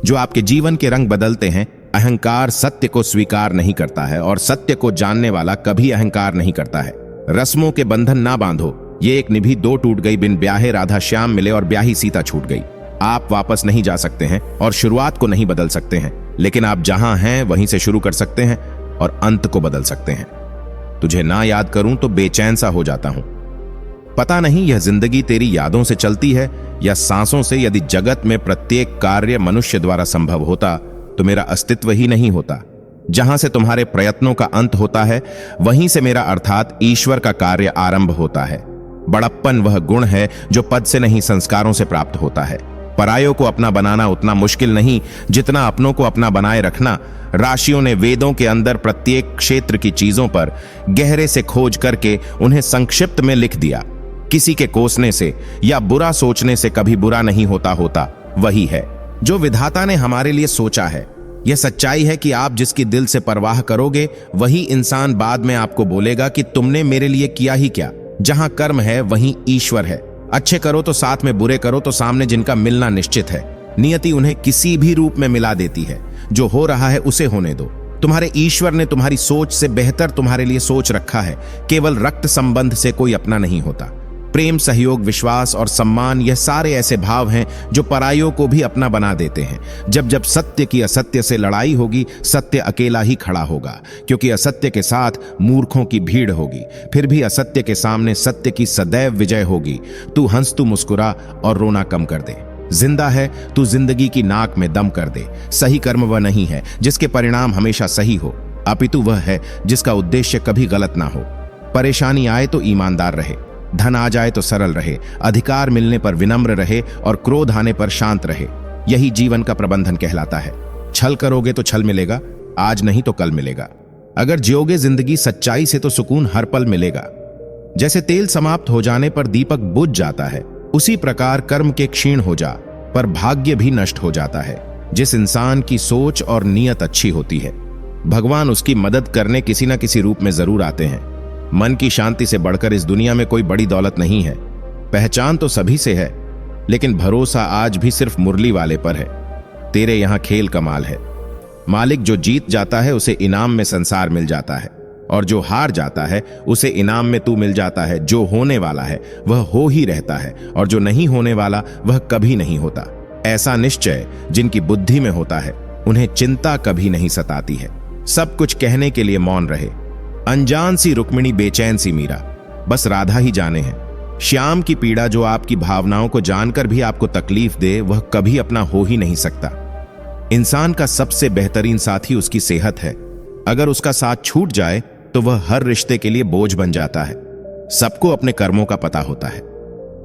जो आपके जीवन के रंग बदलते हैं। अहंकार सत्य को स्वीकार नहीं करता है और सत्य को जानने वाला कभी अहंकार नहीं करता है। रस्मों के बंधन ना बांधो। ये एक निभी दो टूट गई, बिन ब्याहे राधा श्याम मिले और ब्याही सीता छूट गई। आप वापस नहीं जा सकते हैं और शुरुआत को नहीं बदल सकते हैं, लेकिन आप जहां हैं वहीं से शुरू कर सकते हैं और अंत को बदल सकते हैं। तुझे ना याद करूं तो बेचैन सा हो जाता हूं। पता नहीं यह जिंदगी तेरी यादों से चलती है या सांसों से। यदि जगत में प्रत्येक कार्य मनुष्य द्वारा संभव होता तो मेरा अस्तित्व ही नहीं होता। जहां से तुम्हारे प्रयत्नों का अंत होता है वहीं से मेरा अर्थात ईश्वर का कार्य आरंभ होता है। बड़प्पन वह गुण है जो पद से नहीं संस्कारों से प्राप्त होता है। परायों को अपना बनाना उतना मुश्किल नहीं जितना अपनों को अपना बनाए रखना। राशियों ने वेदों के अंदर प्रत्येक क्षेत्र की चीजों पर गहरे से खोज करके उन्हें संक्षिप्त में लिख दिया। किसी के कोसने से या बुरा सोचने से कभी बुरा नहीं होता वही है जो विधाता ने हमारे लिए सोचा है। यह सच्चाई है कि आप जिसकी दिल से परवाह करोगे वही इंसान बाद में आपको बोलेगा कि तुमने मेरे लिए किया ही क्या। जहां कर्म है वहीं ईश्वर है। अच्छे करो तो साथ में बुरे करो तो सामने जिनका मिलना निश्चित है। नियति उन्हें किसी भी रूप में मिला देती है। जो हो रहा है उसे होने दो। तुम्हारे ईश्वर ने तुम्हारी सोच से बेहतर तुम्हारे लिए सोच रखा है। केवल रक्त संबंध से कोई अपना नहीं होता। प्रेम, सहयोग, विश्वास और सम्मान, यह सारे ऐसे भाव हैं जो परायों को भी अपना बना देते हैं। जब जब सत्य की असत्य से लड़ाई होगी, सत्य अकेला ही खड़ा होगा, क्योंकि असत्य के साथ मूर्खों की भीड़ होगी। फिर भी असत्य के सामने सत्य की सदैव विजय होगी। तू हंस, तू मुस्कुरा और रोना कम कर दे। जिंदा है तू जिंदगी की नाक में दम कर दे। सही कर्म वह नहीं है जिसके परिणाम हमेशा सही हो, अपितु वह है जिसका उद्देश्य कभी गलत ना हो। परेशानी आए तो ईमानदार रहे, धन आ जाए तो सरल रहे, अधिकार मिलने पर विनम्र रहे और क्रोध आने पर शांत रहे। यही जीवन का प्रबंधन कहलाता है। छल करोगे तो छल मिलेगा, आज नहीं तो कल मिलेगा। अगर जियोगे जिंदगी सच्चाई से तो सुकून हर पल मिलेगा। जैसे तेल समाप्त हो जाने पर दीपक बुझ जाता है, उसी प्रकार कर्म के क्षीण हो जा पर भाग्य भी नष्ट हो जाता है। जिस इंसान की सोच और नीयत अच्छी होती है, भगवान उसकी मदद करने किसी न किसी रूप में जरूर आते हैं। मन की शांति से बढ़कर इस दुनिया में कोई बड़ी दौलत नहीं है। पहचान तो सभी से है, लेकिन भरोसा आज भी सिर्फ मुरली वाले पर है। तेरे यहां खेल कमाल है। मालिक जो जीत जाता है उसे इनाम में संसार मिल जाता है, और जो हार जाता है उसे इनाम में तू मिल जाता है। जो होने वाला है वह हो ही रहता है, और जो नहीं होने वाला वह कभी नहीं होता। ऐसा निश्चय जिनकी बुद्धि में होता है उन्हें चिंता कभी नहीं सताती है। सब कुछ कहने के लिए मौन रहे। अनजान सी रुक्मिणी, बेचैन सी मीरा, बस राधा ही जाने हैं। श्याम की पीड़ा जो आपकी भावनाओं को जानकर भी आपको तकलीफ दे, वह कभी अपना हो ही नहीं सकता। इंसान का सबसे बेहतरीन साथी उसकी सेहत है। अगर उसका साथ छूट जाए तो वह हर रिश्ते के लिए बोझ बन जाता है। सबको अपने कर्मों का पता होता है।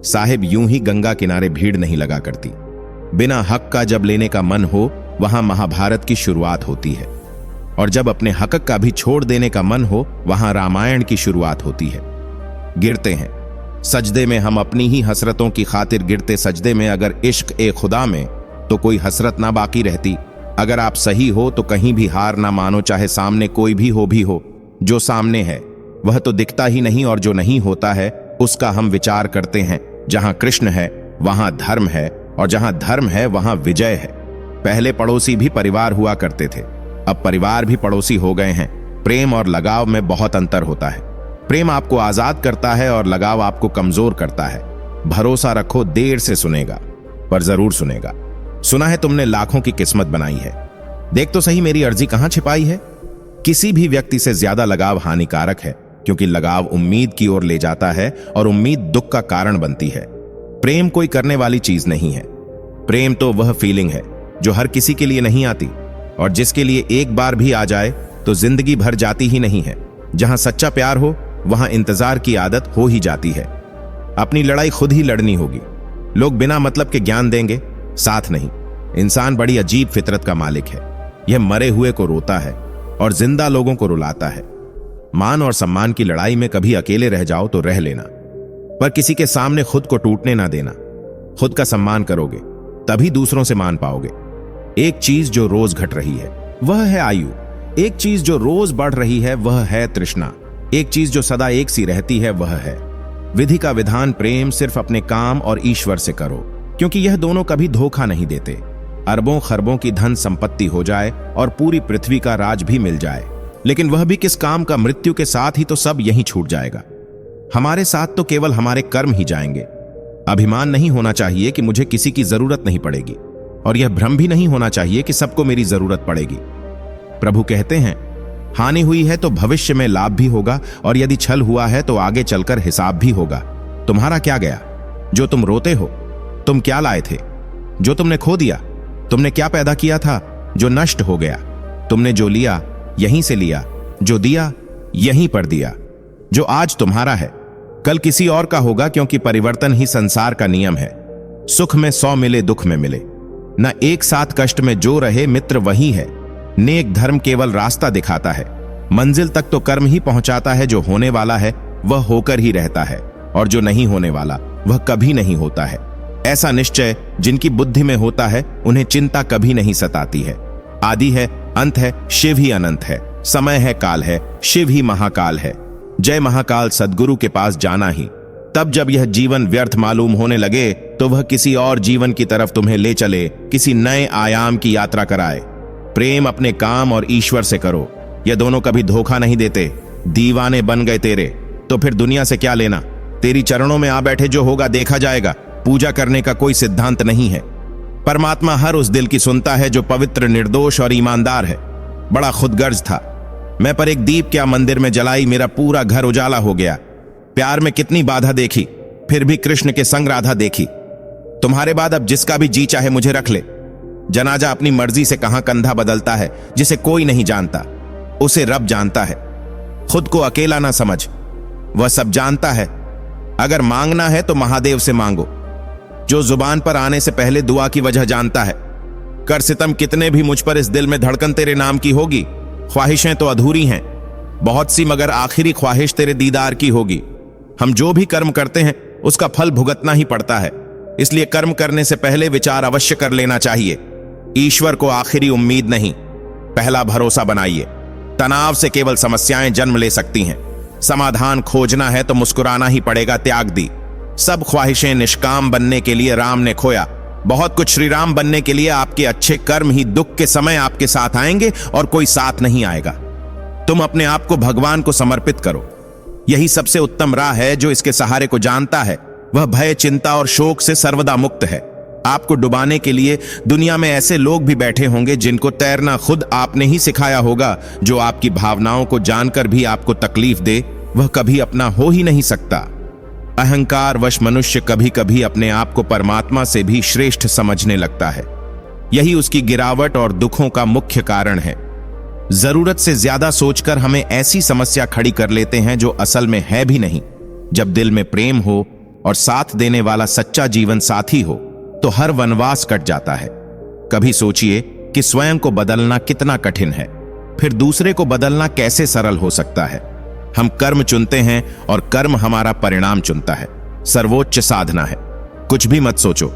साहिब, यूं ही गंगा किनारे भीड़ नहीं लगा करती। बिना हक का जब लेने का मन हो, वहां महाभारत की शुरुआत होती है, और जब अपने हक का भी छोड़ देने का मन हो, वहां रामायण की शुरुआत होती है। गिरते हैं सजदे में हम अपनी ही हसरतों की खातिर गिरते सजदे में। अगर इश्क ए खुदा में तो कोई हसरत ना बाकी रहती। अगर आप सही हो तो कहीं भी हार ना मानो, चाहे सामने कोई भी हो। जो सामने है वह तो दिखता ही नहीं, और जो नहीं होता है उसका हम विचार करते हैं। जहां कृष्ण है वहां धर्म है, और जहां धर्म है वहां विजय है। पहले पड़ोसी भी परिवार हुआ करते थे, अब परिवार भी पड़ोसी हो गए हैं। प्रेम और लगाव में बहुत अंतर होता है। प्रेम आपको आजाद करता है और लगाव आपको कमजोर करता है। भरोसा रखो, देर से सुनेगा पर जरूर सुनेगा। सुना है तुमने लाखों की किस्मत बनाई है, देख तो सही मेरी अर्जी कहां छिपाई है। किसी भी व्यक्ति से ज्यादा लगाव हानिकारक है, क्योंकि लगाव उम्मीद की ओर ले जाता है और उम्मीद दुख का कारण बनती है। प्रेम कोई करने वाली चीज नहीं है। प्रेम तो वह फीलिंग है जो हर किसी के लिए नहीं आती, और जिसके लिए एक बार भी आ जाए तो जिंदगी भर जाती ही नहीं है। जहां सच्चा प्यार हो वहां इंतजार की आदत हो ही जाती है। अपनी लड़ाई खुद ही लड़नी होगी। लोग बिना मतलब के ज्ञान देंगे, साथ नहीं। इंसान बड़ी अजीब फितरत का मालिक है। यह मरे हुए को रोता है और जिंदा लोगों को रुलाता है। मान और सम्मान की लड़ाई में कभी अकेले रह जाओ तो रह लेना, पर किसी के सामने खुद को टूटने ना देना। खुद का सम्मान करोगे तभी दूसरों से मान पाओगे। एक चीज जो रोज घट रही है वह है आयु। एक चीज जो रोज बढ़ रही है वह है तृष्णा। एक चीज जो सदा एक सी रहती है वह है विधि का विधान। प्रेम सिर्फ अपने काम और ईश्वर से करो, क्योंकि यह दोनों कभी धोखा नहीं देते। अरबों खरबों की धन संपत्ति हो जाए और पूरी पृथ्वी का राज भी मिल जाए, लेकिन वह भी किस काम का? मृत्यु के साथ ही तो सब यहीं छूट जाएगा। हमारे साथ तो केवल हमारे कर्म ही जाएंगे। अभिमान नहीं होना चाहिए कि मुझे किसी की जरूरत नहीं पड़ेगी, और यह भ्रम भी नहीं होना चाहिए कि सबको मेरी जरूरत पड़ेगी। प्रभु कहते हैं, हानि हुई है तो भविष्य में लाभ भी होगा, और यदि छल हुआ है तो आगे चलकर हिसाब भी होगा। तुम्हारा क्या गया जो तुम रोते हो? तुम क्या लाए थे जो तुमने खो दिया? तुमने क्या पैदा किया था जो नष्ट हो गया? तुमने जो लिया यहीं से लिया, जो दिया यहीं पर दिया। जो आज तुम्हारा है कल किसी और का होगा, क्योंकि परिवर्तन ही संसार का नियम है। सुख में 100 मिले, दुख में मिले न एक साथ। कष्ट में जो रहे मित्र वही है। नेक धर्म केवल रास्ता दिखाता है, मंजिल तक तो कर्म ही पहुंचाता है। जो होने वाला है वह होकर ही रहता है, और जो नहीं होने वाला वह कभी नहीं होता है। ऐसा निश्चय जिनकी बुद्धि में होता है उन्हें चिंता कभी नहीं सताती है। आदि है, अंत है, शिव ही अनंत है। समय है, काल है, शिव ही महाकाल है। जय महाकाल सद्गुरु के पास जाना ही। तब जब यह जीवन व्यर्थ मालूम होने लगे तो वह किसी और जीवन की तरफ तुम्हें ले चले, किसी नए आयाम की यात्रा कराए। प्रेम अपने काम और ईश्वर से करो, ये दोनों कभी धोखा नहीं देते। दीवाने बन गए तेरे तो फिर दुनिया से क्या लेना? तेरी चरणों में आ बैठे, जो होगा देखा जाएगा। पूजा करने का कोई सिद्धांत नहीं है। परमात्मा हर उस दिल की सुनता है जो पवित्र, निर्दोष और ईमानदार है। बड़ा खुदगर्ज था मैं, पर एक दीप क्या मंदिर में जलाई, मेरा पूरा घर उजाला हो गया। प्यार में कितनी बाधा देखी, फिर भी कृष्ण के संग राधा देखी। तुम्हारे बाद अब जिसका भी जी चाहे मुझे रख ले। जनाजा अपनी मर्जी से कहां कंधा बदलता है, जिसे कोई नहीं जानता उसे रब जानता है। खुद को अकेला ना समझ, वह सब जानता है। अगर मांगना है तो महादेव से मांगो, जो जुबान पर आने से पहले दुआ की वजह जानता है। कर सितम कितने भी मुझ पर, इस दिल में धड़कन तेरे नाम की होगी। ख्वाहिशें तो अधूरी हैं बहुत सी, मगर आखिरी ख्वाहिश तेरे दीदार की होगी। हम जो भी कर्म करते हैं उसका फल भुगतना ही पड़ता है, इसलिए कर्म करने से पहले विचार अवश्य कर लेना चाहिए। ईश्वर को आखिरी उम्मीद नहीं, पहला भरोसा बनाइए। तनाव से केवल समस्याएं जन्म ले सकती हैं। समाधान खोजना है तो मुस्कुराना ही पड़ेगा। त्याग दी सब ख्वाहिशें, निष्काम बनने के लिए राम ने खोया बहुत कुछ। श्री राम बनने के लिए आपके अच्छे कर्म ही दुख के समय आपके साथ आएंगे, और कोई साथ नहीं आएगा। तुम अपने आप को भगवान को समर्पित करो, यही सबसे उत्तम राह है। जो इसके सहारे को जानता है वह भय, चिंता और शोक से सर्वदा मुक्त है। आपको डुबाने के लिए दुनिया में ऐसे लोग भी बैठे होंगे जिनको तैरना खुद आपने ही सिखाया होगा। जो आपकी भावनाओं को जानकर भी आपको तकलीफ दे वह कभी अपना हो ही नहीं सकता। अहंकार वश मनुष्य कभी कभी अपने आप को परमात्मा से भी श्रेष्ठ समझने लगता है। यही उसकी गिरावट और दुखों का मुख्य कारण है। जरूरत से ज्यादा सोचकर हमें ऐसी समस्या खड़ी कर लेते हैं जो असल में है भी नहीं। जब दिल में प्रेम हो और साथ देने वाला सच्चा जीवन साथी हो तो हर वनवास कट जाता है। कभी सोचिए कि स्वयं को बदलना कितना कठिन है, फिर दूसरे को बदलना कैसे सरल हो सकता है। हम कर्म चुनते हैं और कर्म हमारा परिणाम चुनता है। सर्वोच्च साधना है। कुछ भी मत सोचो।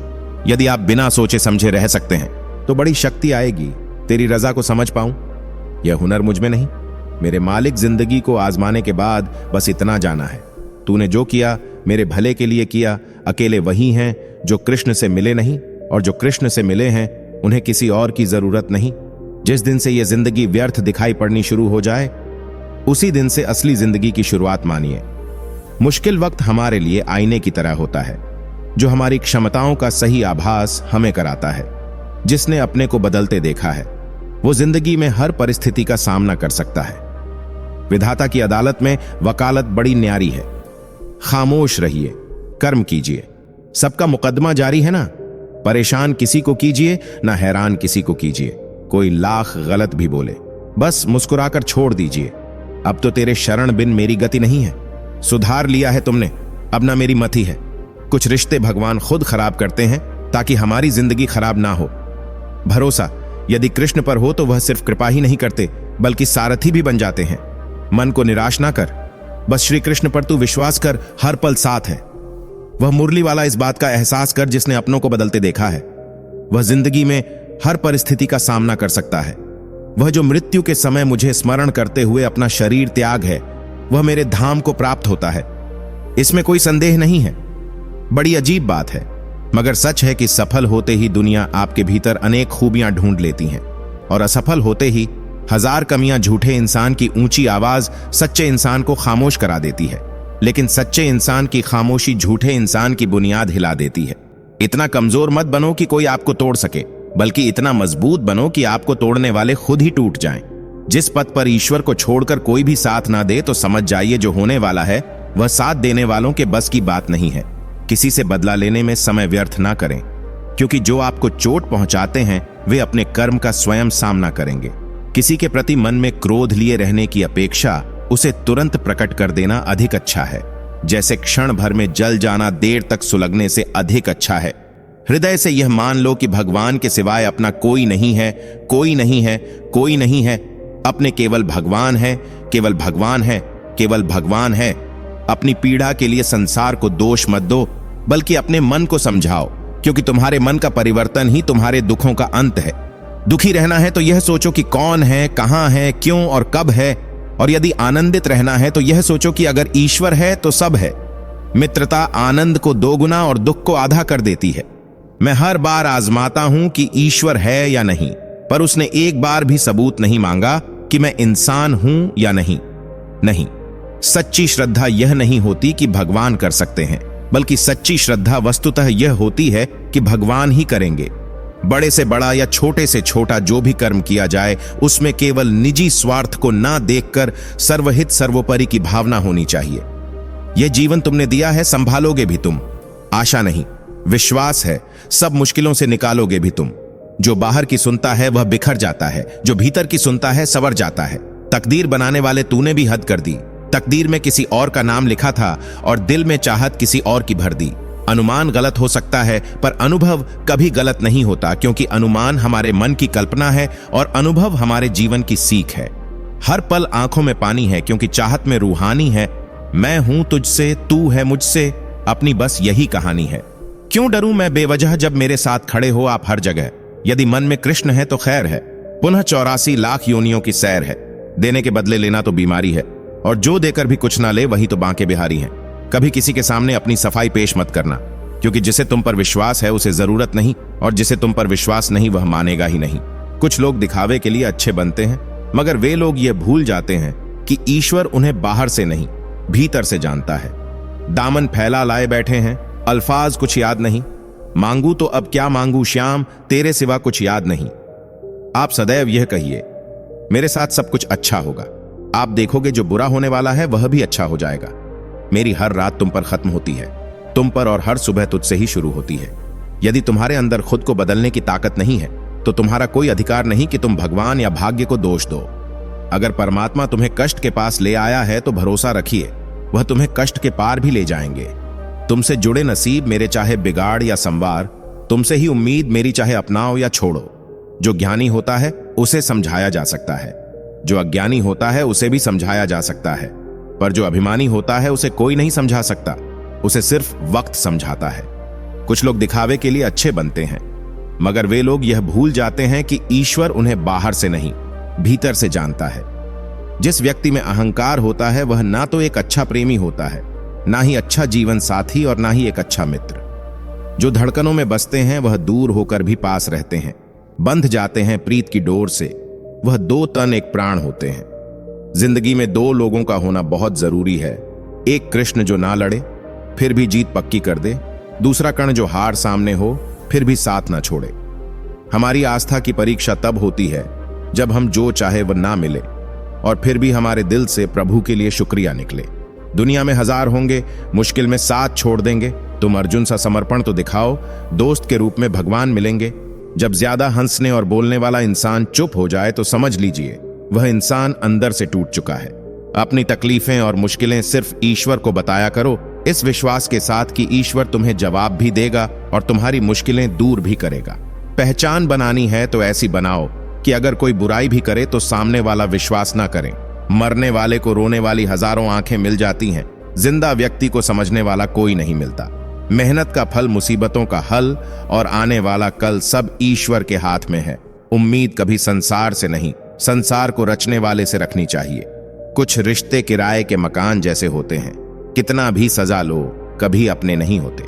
यदि आप बिना सोचे समझे रह सकते हैं तो बड़ी शक्ति आएगी, तेरी रजा को समझ पाऊं। यह हुनर मुझ में नहीं, मेरे मालिक जिंदगी को आजमाने के बाद बस इतना जाना है, तूने जो किया मेरे भले के लिए किया। अकेले वही हैं जो कृष्ण से मिले नहीं, और जो कृष्ण से मिले हैं उन्हें किसी और की जरूरत नहीं। जिस दिन से यह जिंदगी व्यर्थ दिखाई पड़नी शुरू हो जाए उसी दिन से असली जिंदगी की शुरुआत मानिए। मुश्किल वक्त हमारे लिए आईने की तरह होता है, जो हमारी क्षमताओं का सही आभास हमें कराता है। जिसने अपने को बदलते देखा है वो जिंदगी में हर परिस्थिति का सामना कर सकता है। विधाता की अदालत में वकालत बड़ी न्यारी है। खामोश रहिए, कर्म कीजिए। सबका मुकदमा जारी है ना। परेशान किसी को कीजिए ना हैरान किसी को कीजिए। कोई लाख गलत भी बोले बस मुस्कुराकर छोड़ दीजिए। अब तो तेरे शरण बिन मेरी गति नहीं है। सुधार लिया है तुमने, अब ना मेरी मति है। कुछ रिश्ते भगवान खुद खराब करते हैं ताकि हमारी जिंदगी खराब ना हो। भरोसा यदि कृष्ण पर हो तो वह सिर्फ कृपा ही नहीं करते बल्कि सारथी भी बन जाते हैं। मन को निराश ना कर, बस श्री कृष्ण पर तू विश्वास कर, हर पल साथ है। वह मुरली वाला इस बात का एहसास कर जिसने अपनों को बदलते देखा है। वह जिंदगी में हर परिस्थिति का सामना कर सकता है। वह जो मृत्यु के समय मुझे स्मरण करते हुए अपना शरीर त्याग है, वह मेरे धाम को प्राप्त होता है। इसमें कोई संदेह नहीं है। बड़ी अजीब बात है मगर सच है कि सफल होते ही दुनिया आपके भीतर अनेक खूबियां ढूंढ लेती हैं, और असफल होते ही हजार कमियां झूठे इंसान की ऊंची आवाज सच्चे इंसान को खामोश करा देती है। लेकिन सच्चे इंसान की खामोशी झूठे इंसान की बुनियाद हिला देती है। इतना कमजोर मत बनो कि कोई आपको तोड़ सके, बल्कि इतना मजबूत बनो कि आपको तोड़ने वाले खुद ही टूट जाएं। जिस पथ पर ईश्वर को छोड़कर कोई भी साथ ना दे तो समझ जाइए जो होने वाला है वह साथ देने वालों के बस की बात नहीं है। किसी से बदला लेने में समय व्यर्थ ना करें, क्योंकि जो आपको चोट पहुंचाते हैं वे अपने कर्म का स्वयं सामना करेंगे। किसी के प्रति मन में क्रोध लिए रहने की अपेक्षा उसे तुरंत प्रकट कर देना अधिक अच्छा है। जैसे क्षण भर में जल जाना देर तक सुलगने से अधिक अच्छा है। हृदय से यह मान लो कि भगवान के सिवाय अपना कोई नहीं है, कोई नहीं है, कोई नहीं है। अपने केवल भगवान है, केवल भगवान है, केवल भगवान है। अपनी पीड़ा के लिए संसार को दोष मत दो, बल्कि अपने मन को समझाओ, क्योंकि तुम्हारे मन का परिवर्तन ही तुम्हारे दुखों का अंत है। दुखी रहना है तो यह सोचो कि कौन है, कहां है, क्यों और कब है। और यदि आनंदित रहना है तो यह सोचो कि अगर ईश्वर है तो सब है। मित्रता आनंद को दोगुना और दुख को आधा कर देती है। मैं हर बार आजमाता हूं कि ईश्वर है या नहीं, पर उसने एक बार भी सबूत नहीं मांगा कि मैं इंसान हूं या नहीं। नहीं, सच्ची श्रद्धा यह नहीं होती कि भगवान कर सकते हैं, बल्कि सच्ची श्रद्धा वस्तुतः यह होती है कि भगवान ही करेंगे। बड़े से बड़ा या छोटे से छोटा जो भी कर्म किया जाए उसमें केवल निजी स्वार्थ को ना देखकर सर्वहित सर्वोपरि की भावना होनी चाहिए। यह जीवन तुमने दिया है, संभालोगे भी तुम। आशा नहीं, विश्वास है, सब मुश्किलों से निकालोगे भी तुम। जो बाहर की सुनता है वह बिखर जाता है, जो भीतर की सुनता है संवर जाता है। तकदीर बनाने वाले तूने भी हद कर दी। तकदीर में किसी और का नाम लिखा था और दिल में चाहत किसी और की भर दी। अनुमान गलत हो सकता है, पर अनुभव कभी गलत नहीं होता, क्योंकि अनुमान हमारे मन की कल्पना है और अनुभव हमारे जीवन की सीख है। हर पल आंखों में पानी है, क्योंकि चाहत में रूहानी है। मैं हूं तुझसे, तू है मुझसे, अपनी बस यही कहानी है। क्यों डरूं मैं बेवजह जब मेरे साथ खड़े हो आप हर जगह। यदि मन में कृष्ण है तो खैर है। पुनः 84 लाख योनियों की सैर है। देने के बदले लेना तो बीमारी है, और जो देकर भी कुछ ना ले वही तो बांके बिहारी है। कभी किसी के सामने अपनी सफाई पेश मत करना, क्योंकि जिसे तुम पर विश्वास है उसे जरूरत नहीं, और जिसे तुम पर विश्वास नहीं वह मानेगा ही नहीं। कुछ लोग दिखावे के लिए अच्छे बनते हैं, मगर वे लोग ये भूल जाते हैं कि ईश्वर उन्हें बाहर से नहीं भीतर से जानता है। दामन फैला लाए बैठे हैं, अल्फाज कुछ याद नहीं। मांगू तो अब क्या मांगू श्याम, तेरे सिवा कुछ याद नहीं। आप सदैव यह कहिए, मेरे साथ सब कुछ अच्छा होगा। आप देखोगे जो बुरा होने वाला है वह भी अच्छा हो जाएगा। मेरी हर रात तुम पर खत्म होती है, तुम पर, और हर सुबह तुझसे ही शुरू होती है। यदि तुम्हारे अंदर खुद को बदलने की ताकत नहीं है तो तुम्हारा कोई अधिकार नहीं कि तुम भगवान या भाग्य को दोष दो। अगर परमात्मा तुम्हें कष्ट के पास ले आया है तो भरोसा रखिए, वह तुम्हें कष्ट के पार भी ले जाएंगे। तुमसे जुड़े नसीब मेरे चाहे बिगाड़ या संवार, तुमसे ही उम्मीद मेरी चाहे अपनाओ या छोड़ो। जो ज्ञानी होता है उसे समझाया जा सकता है, जो अज्ञानी होता है उसे भी समझाया जा सकता है, पर जो अभिमानी होता है उसे कोई नहीं समझा सकता, उसे सिर्फ वक्त समझाता है। कुछ लोग दिखावे के लिए अच्छे बनते हैं, मगर वे लोग यह भूल जाते हैं कि ईश्वर उन्हें बाहर से नहीं भीतर से जानता है। जिस व्यक्ति में अहंकार होता है वह ना तो एक अच्छा प्रेमी होता है, ना ही अच्छा जीवन साथी, और ना ही एक अच्छा मित्र। जो धड़कनों में बसते हैं वह दूर होकर भी पास रहते हैं, बंध जाते हैं प्रीत की डोर से। वह 2 तन एक प्राण होते हैं। जिंदगी में 2 लोगों का होना बहुत जरूरी है। एक कृष्ण जो ना लड़े फिर भी जीत पक्की कर दे, दूसरा कर्ण जो हार सामने हो फिर भी साथ ना छोड़े। हमारी आस्था की परीक्षा तब होती है जब हम जो चाहे वह ना मिले, और फिर भी हमारे दिल से प्रभु के लिए शुक्रिया निकले। दुनिया में 1000 होंगे, मुश्किल में 7 छोड़ देंगे। तुम अर्जुन सा समर्पण तो दिखाओ, दोस्त के रूप में भगवान मिलेंगे। जब ज्यादा हंसने और बोलने वाला इंसान चुप हो जाए तो समझ लीजिए वह इंसान अंदर से टूट चुका है। अपनी तकलीफें और मुश्किलें सिर्फ ईश्वर को बताया करो, इस विश्वास के साथ कि ईश्वर तुम्हें जवाब भी देगा और तुम्हारी मुश्किलें दूर भी करेगा। पहचान बनानी है तो ऐसी बनाओ कि अगर कोई बुराई भी करे तो सामने वाला विश्वास ना करे। मरने वाले को रोने वाली हजारों आंखें मिल जाती हैं, जिंदा व्यक्ति को समझने वाला कोई नहीं मिलता। मेहनत का फल, मुसीबतों का हल और आने वाला कल सब ईश्वर के हाथ में है। उम्मीद कभी संसार से नहीं, संसार को रचने वाले से रखनी चाहिए। कुछ रिश्ते किराए के मकान जैसे होते हैं, कितना भी सजा लो कभी अपने नहीं होते।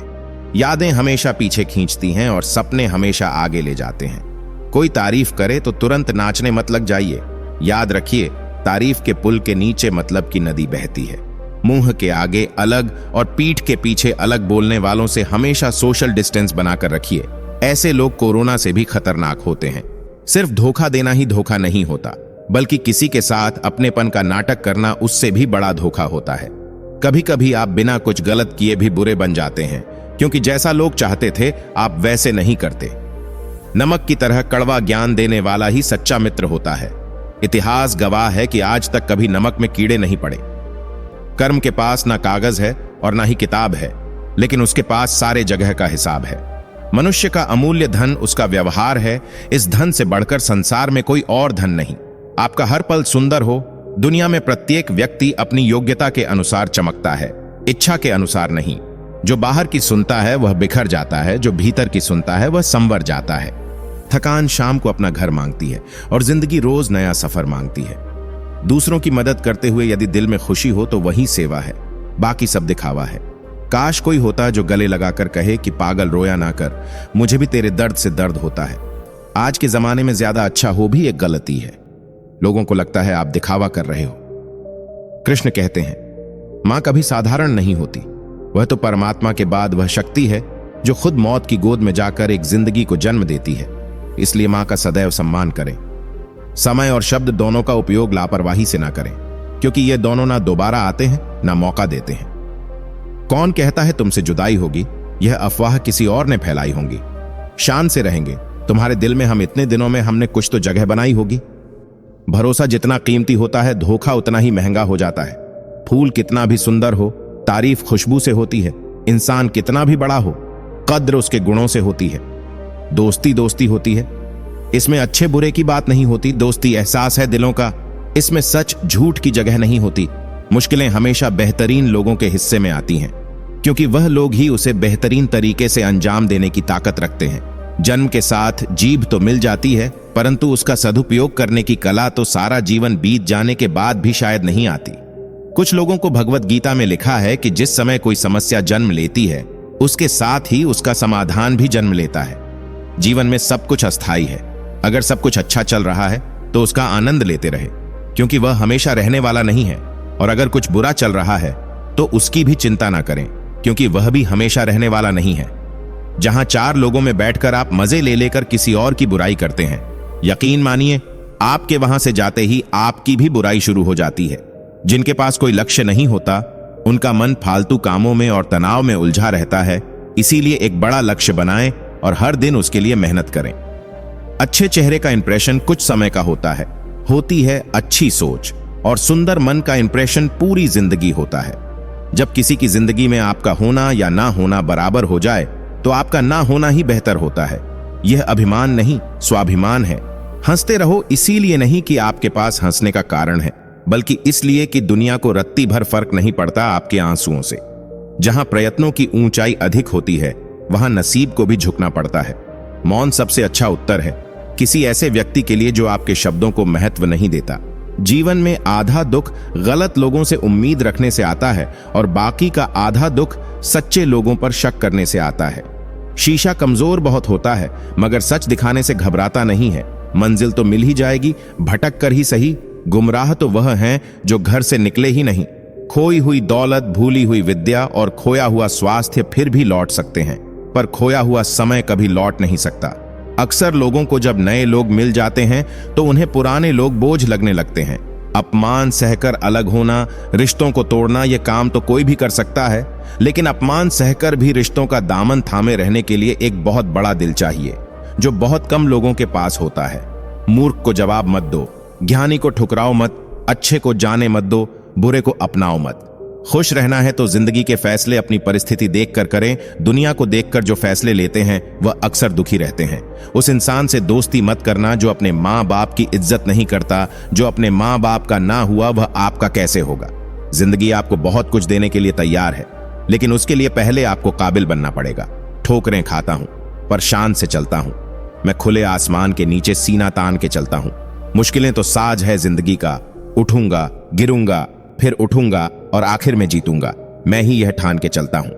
यादें हमेशा पीछे खींचती हैं और सपने हमेशा आगे ले जाते हैं। कोई तारीफ करे तो तुरंत नाचने मत लग जाइए। याद रखिए, तारीफ के पुल के नीचे मतलब की नदी बहती है। मुंह के आगे अलग और पीठ के पीछे अलग बोलने वालों से हमेशा सोशल डिस्टेंस बनाकर रखिए। ऐसे लोग कोरोना से भी खतरनाक होते हैं। सिर्फ धोखा देना ही धोखा नहीं होता, बल्कि किसी के साथ अपनेपन का नाटक करना उससे भी बड़ा धोखा होता है। कभी कभी आप बिना कुछ गलत किए भी बुरे बन जाते हैं, क्योंकि जैसा लोग चाहते थे आप वैसे नहीं करते। नमक की तरह कड़वा ज्ञान देने वाला ही सच्चा मित्र होता है। इतिहास गवाह है कि आज तक कभी नमक में कीड़े नहीं पड़े। कर्म के पास ना कागज है और ना ही किताब है, लेकिन उसके पास सारे जगह का हिसाब है। मनुष्य का अमूल्य धन उसका व्यवहार है। इस धन से बढ़कर संसार में कोई और धन नहीं। आपका हर पल सुंदर हो। दुनिया में प्रत्येक व्यक्ति अपनी योग्यता के अनुसार चमकता है, इच्छा के अनुसार नहीं। जो बाहर की सुनता है वह बिखर जाता है, जो भीतर की सुनता है वह संवर जाता है। थकान शाम को अपना घर मांगती है और जिंदगी रोज नया सफर मांगती है। दूसरों की मदद करते हुए यदि दिल में खुशी हो तो वही सेवा है, बाकी सब दिखावा है। काश कोई होता जो गले लगाकर कहे कि पागल रोया ना कर, मुझे भी तेरे दर्द से दर्द होता है। आज के जमाने में ज्यादा अच्छा हो भी एक गलती है। लोगों को लगता है आप दिखावा कर रहे हो। कृष्ण कहते हैं, मां कभी साधारण नहीं होती। वह तो परमात्मा के बाद वह शक्ति है जो खुद मौत की गोद में जाकर एक जिंदगी को जन्म देती है। इसलिए मां का सदैव सम्मान करें। समय और शब्द दोनों का उपयोग लापरवाही से ना करें, क्योंकि ये दोनों ना दोबारा आते हैं ना मौका देते हैं। कौन कहता है तुमसे जुदाई होगी, यह अफवाह किसी और ने फैलाई होंगी। शान से रहेंगे। तुम्हारे दिल में हम इतने दिनों में हमने कुछ तो जगह बनाई होगी। भरोसा जितना कीमती होता है, धोखा उतना ही महंगा हो जाता है। फूल कितना भी सुंदर हो, तारीफ खुशबू से होती है। इंसान कितना भी बड़ा हो, कद्र उसके गुणों से होती है। दोस्ती दोस्ती होती है, इसमें अच्छे बुरे की बात नहीं होती। दोस्ती एहसास है दिलों का, इसमें सच झूठ की जगह नहीं होती। मुश्किलें हमेशा बेहतरीन लोगों के हिस्से में आती हैं, क्योंकि वह लोग ही उसे बेहतरीन तरीके से अंजाम देने की ताकत रखते हैं। जन्म के साथ जीभ तो मिल जाती है, परंतु उसका सदुपयोग करने की कला तो सारा जीवन बीत जाने के बाद भी शायद नहीं आती। कुछ लोगों को भगवत गीता में लिखा है कि जिस समय कोई समस्या जन्म लेती है, उसके साथ ही उसका समाधान भी जन्म लेता है। जीवन में सब कुछ अस्थायी है। अगर सब कुछ अच्छा चल रहा है तो उसका आनंद लेते रहे, क्योंकि वह हमेशा रहने वाला नहीं है। और अगर कुछ बुरा चल रहा है तो उसकी भी चिंता ना करें, क्योंकि वह भी हमेशा रहने वाला नहीं है। जहां 4 लोगों में बैठकर आप मजे ले लेकर किसी और की बुराई करते हैं, यकीन मानिए आपके वहां से जाते ही आपकी भी बुराई शुरू हो जाती है। जिनके पास कोई लक्ष्य नहीं होता, उनका मन फालतू कामों में और तनाव में उलझा रहता है। इसीलिए एक बड़ा लक्ष्य बनाएं और हर दिन उसके लिए मेहनत करें। अच्छे चेहरे का इंप्रेशन कुछ समय का होता है, होती है अच्छी सोच, और सुंदर मन का इंप्रेशन पूरी जिंदगी होता है। जब किसी की जिंदगी में आपका होना या ना होना बराबर हो जाए, तो आपका ना होना ही बेहतर होता है। यह अभिमान नहीं, स्वाभिमान है। हंसते रहो, इसीलिए नहीं कि आपके पास हंसने का कारण है, बल्कि इसलिए कि दुनिया को रत्ती भर फर्क नहीं पड़ता आपके आंसुओं से। जहां प्रयत्नों की ऊंचाई अधिक होती है, वहां नसीब को भी झुकना पड़ता है। मौन सबसे अच्छा उत्तर है किसी ऐसे व्यक्ति के लिए जो आपके शब्दों को महत्व नहीं देता। जीवन में आधा दुख गलत लोगों से उम्मीद रखने से आता है, और बाकी का आधा दुख सच्चे लोगों पर शक करने से आता है। शीशा कमजोर बहुत होता है, मगर सच दिखाने से घबराता नहीं है। मंजिल तो मिल ही जाएगी, भटक कर ही सही। गुमराह तो वह हैं जो घर से निकले ही नहीं। खोई हुई दौलत, भूली हुई विद्या और खोया हुआ स्वास्थ्य फिर भी लौट सकते हैं, पर खोया हुआ समय कभी लौट नहीं सकता। अक्सर लोगों को जब नए लोग मिल जाते हैं तो उन्हें पुराने लोग बोझ लगने लगते हैं। अपमान सहकर अलग होना, रिश्तों को तोड़ना, यह काम तो कोई भी कर सकता है, लेकिन अपमान सहकर भी रिश्तों का दामन थामे रहने के लिए एक बहुत बड़ा दिल चाहिए, जो बहुत कम लोगों के पास होता है। मूर्ख को जवाब मत दो, ज्ञानी को ठुकराओ मत, अच्छे को जाने मत दो, बुरे को अपनाओ मत। खुश रहना है तो जिंदगी के फैसले अपनी परिस्थिति देखकर करें। दुनिया को देखकर जो फैसले लेते हैं वह अक्सर दुखी रहते हैं। उस इंसान से दोस्ती मत करना जो अपने माँ बाप की इज्जत नहीं करता। जो अपने माँ बाप का ना हुआ वह आपका कैसे होगा। जिंदगी आपको बहुत कुछ देने के लिए तैयार है, लेकिन उसके लिए पहले आपको काबिल बनना पड़ेगा। ठोकरें खाता हूं पर शान से चलता हूं। मैं खुले आसमान के नीचे सीना तान के चलता हूं। मुश्किलें तो साज है जिंदगी का। उठूंगा, गिरूंगा, फिर उठूंगा और आखिर में जीतूंगा। मैं ही यह ठान के चलता हूं।